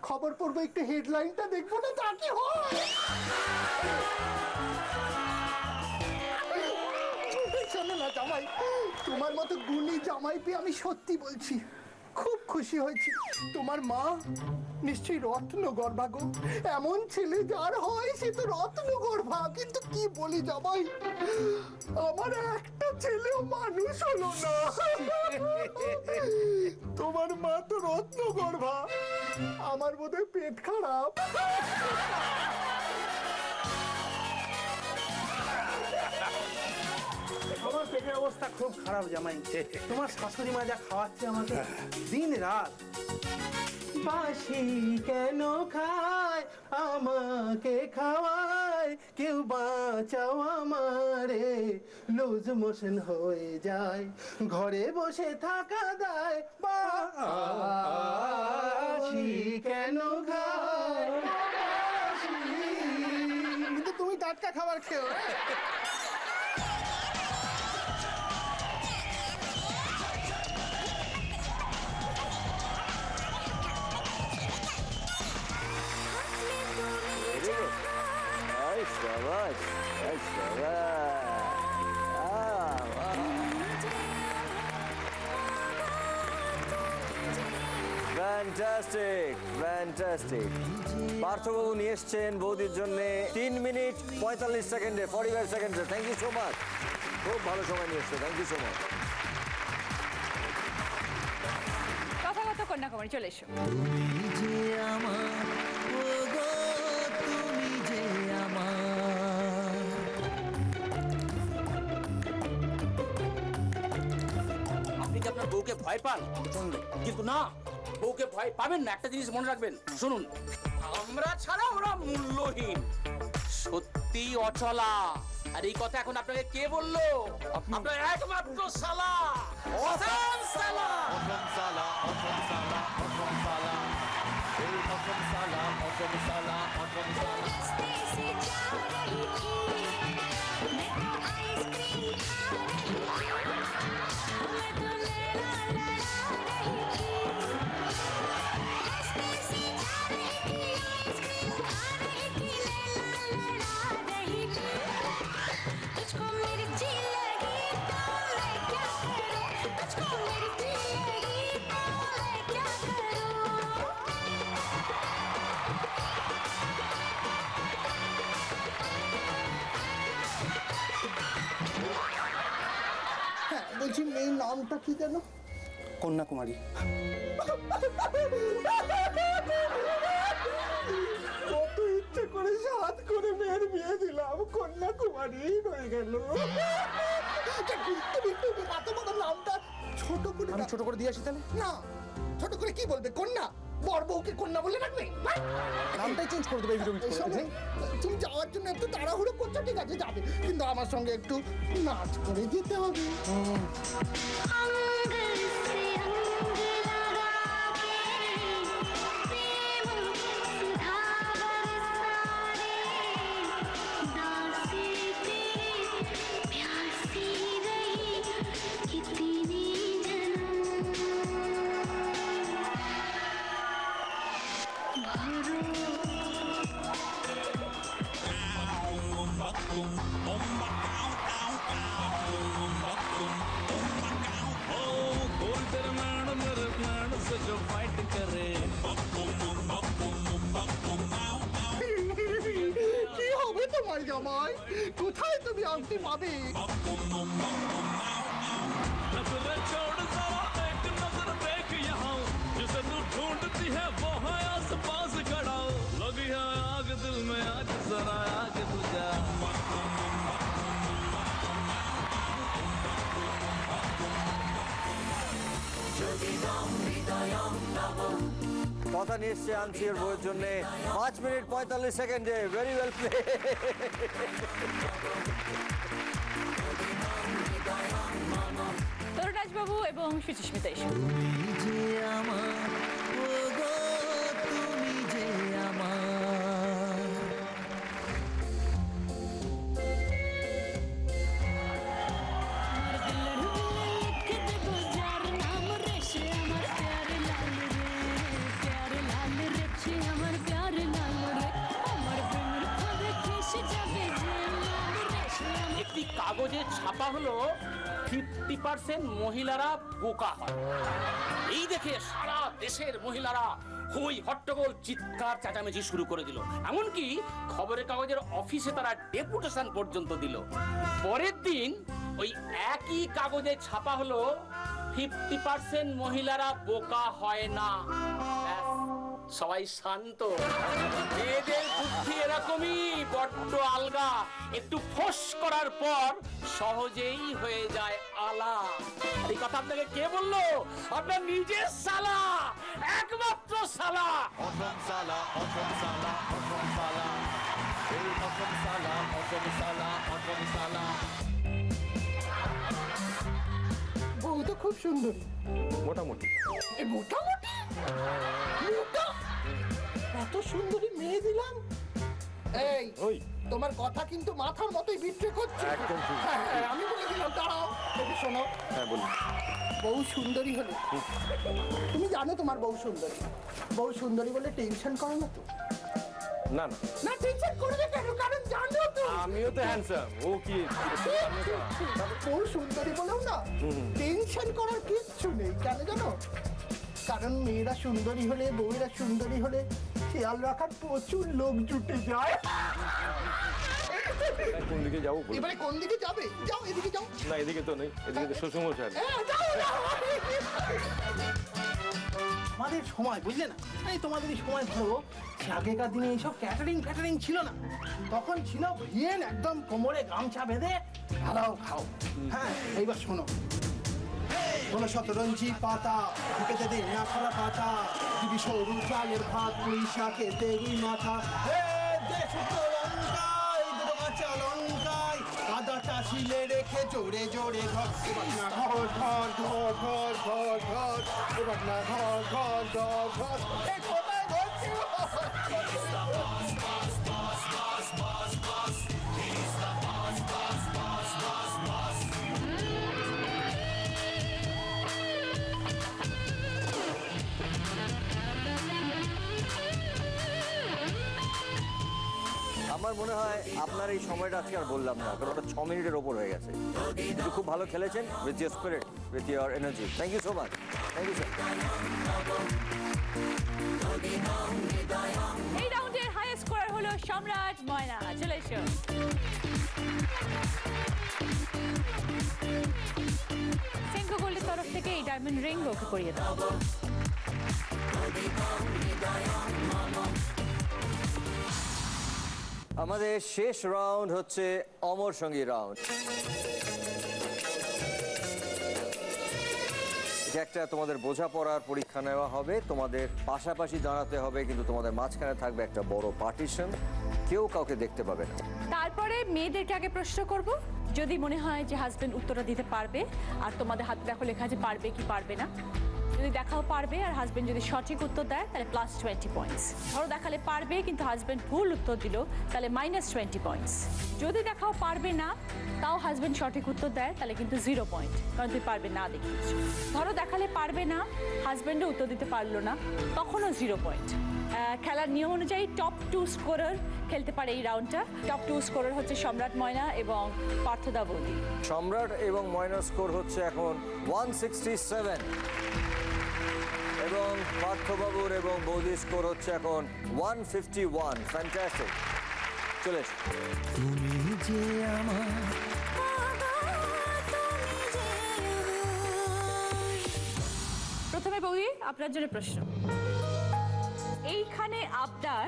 খবর পড়বো, একটু হেডলাইনটা দেখবো না, তা কি হয়? শোনো না জামাই, তোমার মতো গুণী জামাই পেয়ে আমি সত্যি বলছি খুব খুশি হয়েছি। তোমার মা নিশ্চয়ই রত্ন গর্ভা গো, এমন ছেলে যার হয় সে তো রত্ন গর্ভা। কিন্তু কি বলি জামাই, আমার একটা ছেলেও মানুষ হলো না। তোমার মা তো রত্ন গর্ভা, আমার বোধহয় পেট খারাপ। আমার পেটের অবস্থা খুব খারাপ জামাই। তোমার শাশুড়ি মা যা খাওয়াচ্ছে আমাকে দিন রাত। বাসি কেন খায় আমাকে খাওয়ায়, কেউ বাঁচাও আমারে, লুজ মোশন হয়ে যায়, ঘরে বসে থাকা দায়। বাসি কেন খায়, কিন্তু তুমি টাটকা খাবার খেও। Fantastic fantastic. পার্থবাবু নিয়ে এসছেন বৌদির জন্য 3 মিনিট 45 সেকেন্ডে, 45 সেকেন্ডে। থ্যাংক ইউ সো মাচ, খুব ভালো সময় নিয়ে এসছে, থ্যাংক ইউ সো মাচ। কথাগত কন্যাকুমারী চলে এসো। আপনি কি আপনার বউকে ভয় পান? কিন্তু না, বউকে ভয় পাবেন না। একটা জিনিস মনে রাখবেন, শুনুন, আমরা ছাড়া ওরা মূল্যহীন, সত্যি অচলা। আর এই কথা এখন আপনাকে কে বললো? আপনার একমাত্র শালা, অসম শালা। অসম শালা, অসম শালা, অসম শালা, এই অসম শালা, অসম শালা, অসম শালা। বলছি মেয়ের নামটা কি যেন? কন্যাকুমারী। কত ইচ্ছে করে সাত করে মেয়ের বিয়ে দিলাম, কন্যাকুমারী হয়ে গেল। নামটা ছোট করে, আমি ছোট করে দিয়ে আসি তাহলে। না, ছোট করে কি বলবে? কন্যা, বর বউকে কন্যা বলে রাখবে। নামটাই চেঞ্জ করে দেবে। তুমি যাওয়ার জন্য একটু তাড়াহুড়ো করছো, ঠিক আছে যাবে, কিন্তু আমার সঙ্গে একটু নাচ করে যেতে হবে। কি হবে তোমার জামাই? কোথায় তুমি আংটি পাবে? কথা নিয়ে এসছে আনসিওর বইয়ের জন্য 5 মিনিট 45 সেকেন্ডে। Very well play. তরুণরাজ বাবু এবং সুচিস্মিতা এসো। কাগজে ছাপা হলো 50% মহিলারা বোকা হয়। এই দেখে সারা দেশের মহিলারা হই হট্টগোল চিৎকার চেঁচামেচি শুরু করে দিল। এমনকি খবরের কাগজের অফিসে তারা ডেপুটেশন পর্যন্ত দিল। পরের দিন ওই একই কাগজে ছাপা হলো 50% মহিলারা বোকা হয় না। সবাই শান্ত। মেয়েদের বুদ্ধি এরকমই, বড্ড আলগা, একটু ফোঁস করার পর সহজেই হয়ে যায় আলা। এই কথা আপনাকে কে বললো? আপনার নিজের শালা, একমাত্র শালা। অসম সালা, অসম সালা, অসম সালা, এই অসম সালা, অসম সালা, অসম সালা। বউ তো খুব সুন্দর। মোটামুটি মোটামুটি মোটা, এত সুন্দরী মেয়ে দিলাম। এই ওই তোমার কথা কিন্তু মাথার মতোই বিট্রে করছে। একদম ঠিক। হ্যাঁ, আমি বলে দিলাম, দাঁড়াও একটু শোনো। হ্যাঁ বলুন। বউ সুন্দরী হলে, তুমি জানো তোমার বউ সুন্দরী, বউ সুন্দরী বলে টেনশন করো না তো? না না, না টেনশন করবে কেন? কারণ জানো তো আমিও তো হ্যান্ডসাম। ও কি বউ সুন্দরী বলেও না টেনশন করার কিচ্ছু নেই। কেন জানো? কারণ মেয়েরা সুন্দরী হলে, বউয়েরা সুন্দরী হলে খেয়াল রাখার প্রচুর লোক জুটে যায়। কোন দিকে যাবো? এবারে কোন দিকে যাবে? যাও, এদিকে যাও। না এদিকে তো নেই, এদিকে তো শ্বশুরমশাই। আমাদের সময় বুঝলে না, এই তোমাদেরই সময় ধরো, আগেকার দিনে এইসব ক্যাটারিং ছিল না। তখন ছিল ভিয়েন, একদম কোমরে গামছা বেঁধে খাও খাও। হ্যাঁ, এইবার শোনো। কোনো শতরঞ্জি পাতা ঢুকেতে দে না খোলা পাতা, দিবি সরু চালের ভাত, পুঁই শাকেতে রুই মাথা। আদাটা শিলে রেখে জোরে জোরে ঘর, এবার না ঘর ঘর ঘর ঘর ঘর ঘর, এবার না ঘর ঘর ঘর ঘর। এই কোথায় ঘরছি? আমার মনে হয় আপনার এই সময়টা আজকে আর বললাম না, কারণ ওটা 6 মিনিটের ওপর হয়ে গেছে। কিন্তু খুব ভালো খেলেছেন, with your spirit, with your energy. Thank you so much. Thank you sir. এই রাউন্ডের হাইয়েস্ট স্কোরার হলো সম্রাট ময়না। চলে এসো। সেঙ্কো গোল্ডের তরফ থেকে এই ডায়মন্ড রিং ওকে করিয়ে দাও। আমাদের শেষ রাউন্ড হচ্ছে অমর সঙ্গী রাউন্ড। এটা একটা তোমাদের বোঝাপড়ার পরীক্ষা নেওয়া হবে। তোমাদের পাশাপাশি দাঁড়াতে হবে, কিন্তু তোমাদের মাঝখানে থাকবে একটা বড় পার্টিশন, কেউ কাউকে দেখতে পাবে না। তারপরে মেয়েদেরকে আগে প্রশ্ন করব, যদি মনে হয় যে হাজবেন্ড উত্তরটা দিতে পারবে, আর তোমাদের হাতে দেখো লেখা যে পারবে কি পারবে না। যদি দেখাও পারবে আর হাজবেন্ড যদি সঠিক উত্তর দেয় তাহলে +20 পয়েন্টস। ধরো দেখালে পারবে কিন্তু হাজবেন্ড ভুল উত্তর দিল, তাহলে -20 পয়েন্টস। যদি দেখাও পারবে না, তাও হাজবেন্ড সঠিক উত্তর দেয়, তাহলে কিন্তু 0 পয়েন্ট, কারণ তুই পারবে না দেখিয়েছো। ধরো দেখালে পারবে না, হাজবেন্ডও উত্তর দিতে পারলো না, তখনও 0 পয়েন্ট। খেলার নিয়ম অনুযায়ী টপ 2 স্কোরার খেলতে পারে এই রাউন্ডটা। টপ 2 স্কোরার হচ্ছে সম্রাট ময়না এবং পার্থদা বৌদি। সম্রাট এবং ময়নার স্কোর হচ্ছে এখন 167 এবং পার্থবাবুর এবং বৌদির স্কোর হচ্ছে এখন 151। ফ্যান্টাস্টিক। চলে এসো। তুমি যে আমার, প্রথমে বৌদি, আপনার জন্য প্রশ্ন। এইখানে আবদার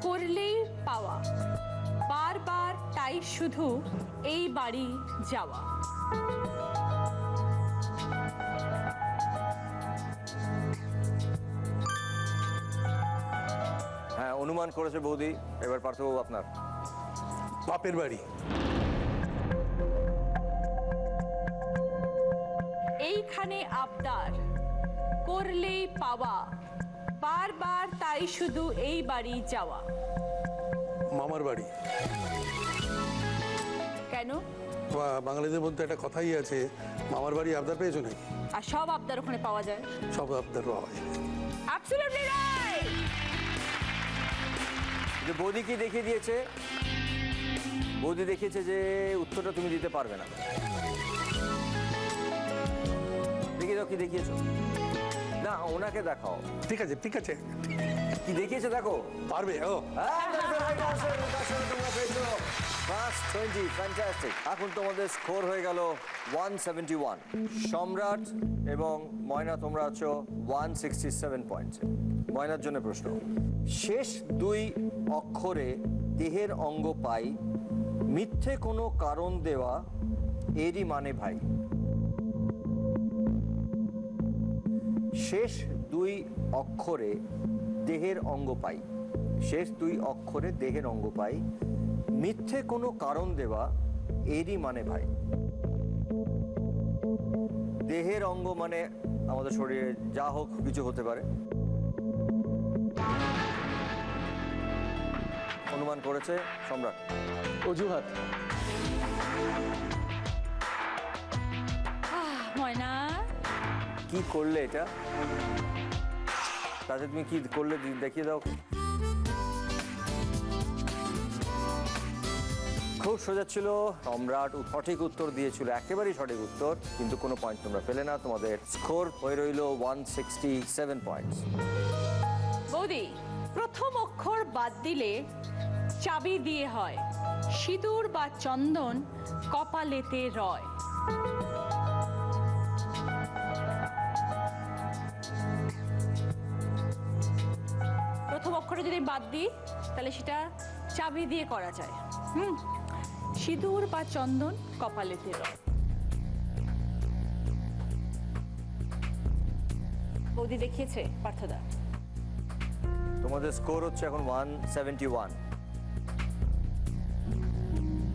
করলেই পাওয়া, বারবার তাই শুধু এই বাড়ি যাওয়া। হ্যাঁ, অনুমান করেছে বৌদি। এবার পার্থবাবু আপনার। বাপের বাড়ি। এইখানে আবদার করলেই পাওয়া, বারবার তাই শুধু এই বাড়ি যাওয়া। মামার বাড়ি। কেন? বাঙালিদের মধ্যে একটা কথাই আছে, মামার বাড়ি আবদার পেয়েছো নাকি? আর সব আবদার ওখানে পাওয়া যায়। সব আবদার পাওয়া যায়। Absolutely right. যে বৌদি কি দেখিয়ে দিয়েছে? বৌদি দেখিয়েছে যে উত্তরটা তুমি দিতে পারবে না। দেখিয়ে দাও কি দেখিয়েছো। না, ওনাকে দেখাও। ঠিক আছে ঠিক আছে, কি দেখিয়েছে দেখো। পারবে। ও হ্যাঁ, তোমরা পেয়েছো ক্লাস 20 ফ্যান্টাস্টিক। এখন তোমাদের স্কোর হয়ে গেল 171। সম্রাট এবং ময়না তোমরা আছো 167 পয়েন্টে। ময়নার জন্য প্রশ্ন, শেষ দুই অক্ষরে দেহের অঙ্গ পাই, মিথ্যে কোনো কারণ দেওয়া এরই মানে ভাই। শেষ দুই অক্ষরে দেহের অঙ্গ পাই, শেষ দুই অক্ষরে দেহের অঙ্গ পাই, মিথ্যে কোনো কারণ দেওয়া এরই মানে ভাই। দেহের অঙ্গ মানে আমাদের শরীরে যা হোক কিছু হতে পারে। অনুমান করেছে সম্রাট। অজুহাত। ময়না কি করলে এটা? তাতে তুমি কি করলে দেখিয়ে দাও। খুব সোজা ছিল। সম্রাট সঠিক উত্তর দিয়েছিল, একেবারেই সঠিক উত্তর, কিন্তু কোনো পয়েন্ট তোমরা পেলে না। তোমাদের স্কোর হয়ে রইল 167 পয়েন্টস। বৌদি, প্রথম অক্ষর বাদ দিলে চাবি দিয়ে হয়, সিঁদুর বা চন্দন কপালেতে রয়। প্রথম অক্ষরে যদি বাদ দিই তাহলে সেটা চাবি দিয়ে করা যায়। সিঁদুর বা চন্দন কপালেতে রয়। বৌদি দেখিয়েছে পার্থদা। তোমাদের স্কোর হচ্ছে এখন 171।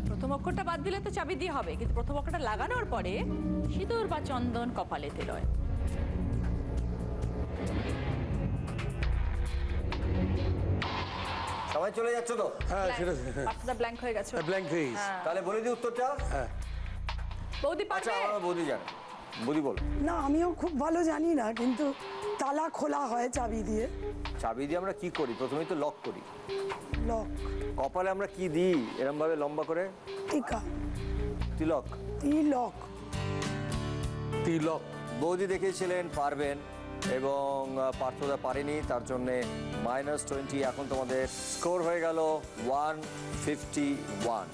প্রথম অক্ষরটা বাদ দিলে তো চাবি দিয়ে হবে, কিন্তু প্রথম অক্ষরটা লাগানোর পরে সিঁদুর বা চন্দন কপালেতে রয়। সবাই চলে যাচ্ছ তো? হ্যাঁ, সেটা পার্থদা ব্ল্যাঙ্ক হয়ে গেছে। ব্ল্যাঙ্ক হয়ে গেছে। তাহলে বলে দিই উত্তরটা। হ্যাঁ, বৌদি আচ্ছা, পারবে? আমার বৌদি জানে। বৌদি বল। না, আমিও খুব ভালো জানি না, কিন্তু তালা খোলা হয় চাবি দিয়ে। চাবি দিয়ে আমরা কি করি? প্রথমেই তো লক করি। লক। কপালে আমরা কি দিই এরম ভাবে লম্বা করে? টিকা। তিলক। তিলক। তিলক। বৌদি দেখিয়েছিলেন পারবেন এবং পার্থদা পারেনি, তার জন্যে -20। এখন তোমাদের স্কোর হয়ে গেল 151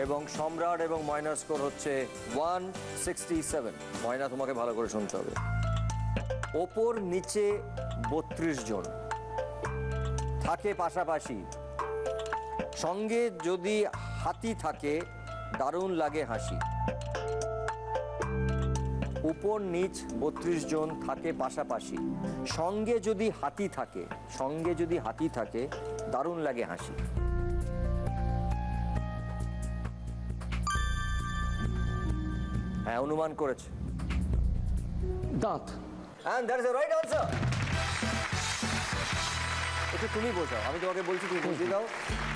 এবং সম্রাট এবং ময়নার স্কোর হচ্ছে 167। ময়না, তোমাকে ভালো করে শুনতে হবে। ওপর নিচে 32 জন থাকে পাশাপাশি, সঙ্গে যদি হাতি থাকে দারুণ লাগে হাসি। উপর নিচ 32 জন থাকে পাশাপাশি, সঙ্গে যদি হাতি থাকে, সঙ্গে যদি হাতি থাকে দারুণ লাগে হাসি। হ্যাঁ, অনুমান করেছে। দাঁত। And that is the right answer. এটা তুমি বোঝাও, আমি তোমাকে বলছি তুমি বুঝিয়ে দাও।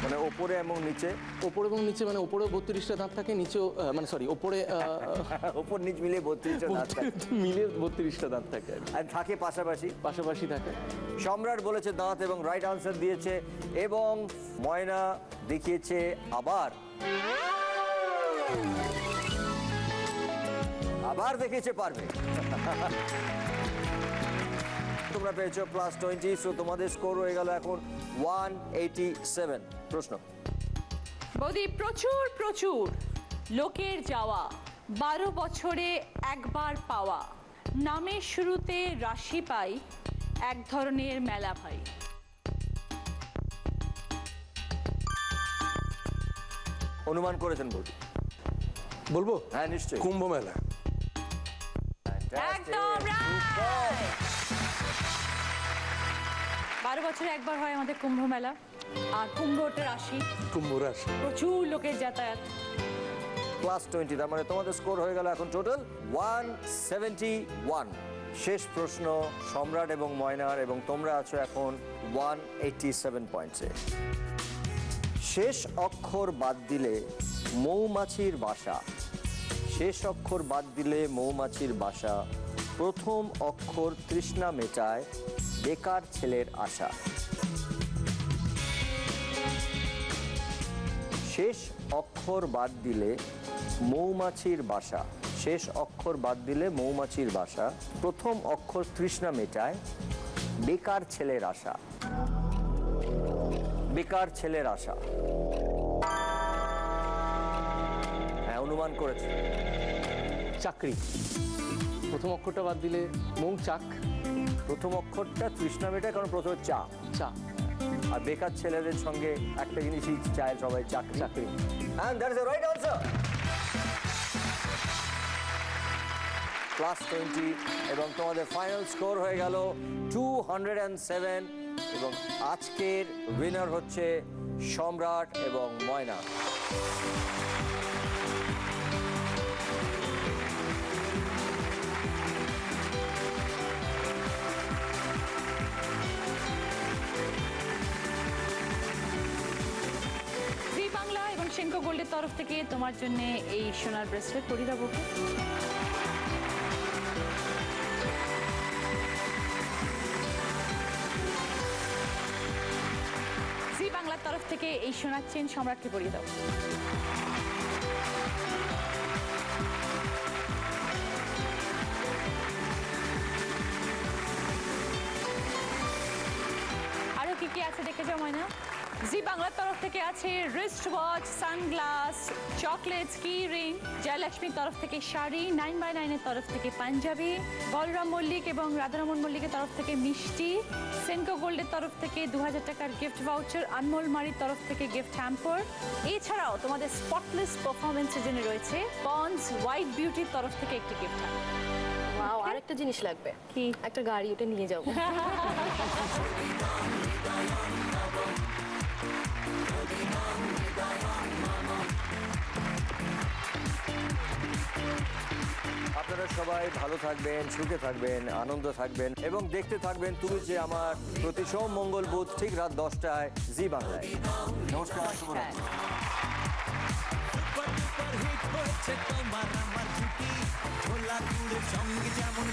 মানে ওপরে এবং নিচে। ওপরে এবং নিচে মানে ওপরেও 32টা দাঁত থাকে, নিচেও মানে সরি ওপরে ওপর নিচ মিলিয়ে 32টা দাঁত থাকে। মিলে 32টা দাঁত থাকে আর থাকে পাশাপাশি। পাশাপাশি থাকে। সম্রাট বলেছে দাঁত এবং রাইট আনসার দিয়েছে, এবং ময়না দেখিয়েছে আবার দেখিয়েছে পারবে। তোমরা পেয়েছো +20, সো তোমাদের স্কোর হয়ে গেল এখন 187। প্রশ্ন, বৌদি, প্রচুর প্রচুর লোকের যাওয়া, 12 বছরে একবার পাওয়া, নামের শুরুতে রাশি পাই, এক ধরনের মেলা ভাই। অনুমান করেছেন বৌদি? বলবো? হ্যাঁ, নিশ্চয়ই। কুম্ভ মেলা। একদম রাইট। 12 বছরে একবার হয় আমাদের কুম্ভ মেলা, আর কুম্ভটা রাশি, কুম্ভ রাশি, প্রচুর লোকের যাতায়াত। +20, তার মানে তোমাদের স্কোর হয়ে গেল এখন টোটাল 171। শেষ প্রশ্ন সম্রাট এবং ময়নার, এবং তোমরা আছো এখন 187 পয়েন্টসে। শেষ অক্ষর বাদ দিলে মৌমাছির বাসা, শেষ অক্ষর বাদ দিলে মৌমাছির বাসা, প্রথম অক্ষর তৃষ্ণা মেটায়, বেকার ছেলের আশা। শেষ অক্ষর বাদ দিলে মৌমাছির বাসা, শেষ অক্ষর বাদ দিলে মৌমাছির বাসা, প্রথম অক্ষর তৃষ্ণা মেটায়, বেকার ছেলের আশা। বেকার ছেলের আশা। অনুমান করেছে। চাকরি, প্রথম অক্ষরটা বাদ দিলে মৌচাক। প্রথম অক্ষরটা তৃষ্ণা মেটায়, কারণ প্রথমে চা। চা। আর বেকার ছেলেদের সঙ্গে একটা জিনিসই চায় সবাই, চাকরি। চাকরি। And that is the right answer. +20 এবং তোমাদের ফাইনাল স্কোর হয়ে গেল 207 এবং আজকের উইনার হচ্ছে সম্রাট এবং ময়না। জি বাংলা এবং সেনকো গোল্ডের তরফ থেকে তোমার জন্য এই সোনার ব্রেসলেট পরিয়ে দেবো। জি বাংলার তরফ থেকে এই সোনার চেন সম্রাটকে পরিয়ে দাও। আরো কি কি আছে দেখে যাও ময়না। জি বাংলার তরফ থেকে আছে রিস্ট ওয়াচ, সানগ্লাস, চকলেটস, কি রিং। জয়লক্ষ্মীর তরফ থেকে শাড়ি, 9x9 এর তরফ থেকে পাঞ্জাবি, বলরাম মল্লিক এবং রাধারমন মল্লিকের তরফ থেকে মিষ্টি, সেনকো গোল্ডের তরফ থেকে 2000 টাকার গিফট ভাউচার, আনমোল মারির তরফ থেকে গিফট হ্যাম্পার। এছাড়াও তোমাদের স্পটলেস পারফরমেন্সের জন্য রয়েছে পন্ডস হোয়াইট বিউটির তরফ থেকে একটি গিফট হ্যাম্পার। ওয়াও, আরেকটা জিনিস লাগবে। কি? একটা গাড়ি, ওটা নিয়ে যাবো। আপনারা সবাই ভালো থাকবেন, সুখে থাকবেন, আনন্দ থাকবেন এবং দেখতে থাকবেন তুমি যে আমার প্রতি সোম মঙ্গল বুধ ঠিক রাত 10টায় জি বাংলায়। নমস্কার, শুভরাত্রি। সুপার ডুপার হিট হচ্ছে তোমার আমার জুটি, ছোলা গুড়ের সঙ্গে যেমন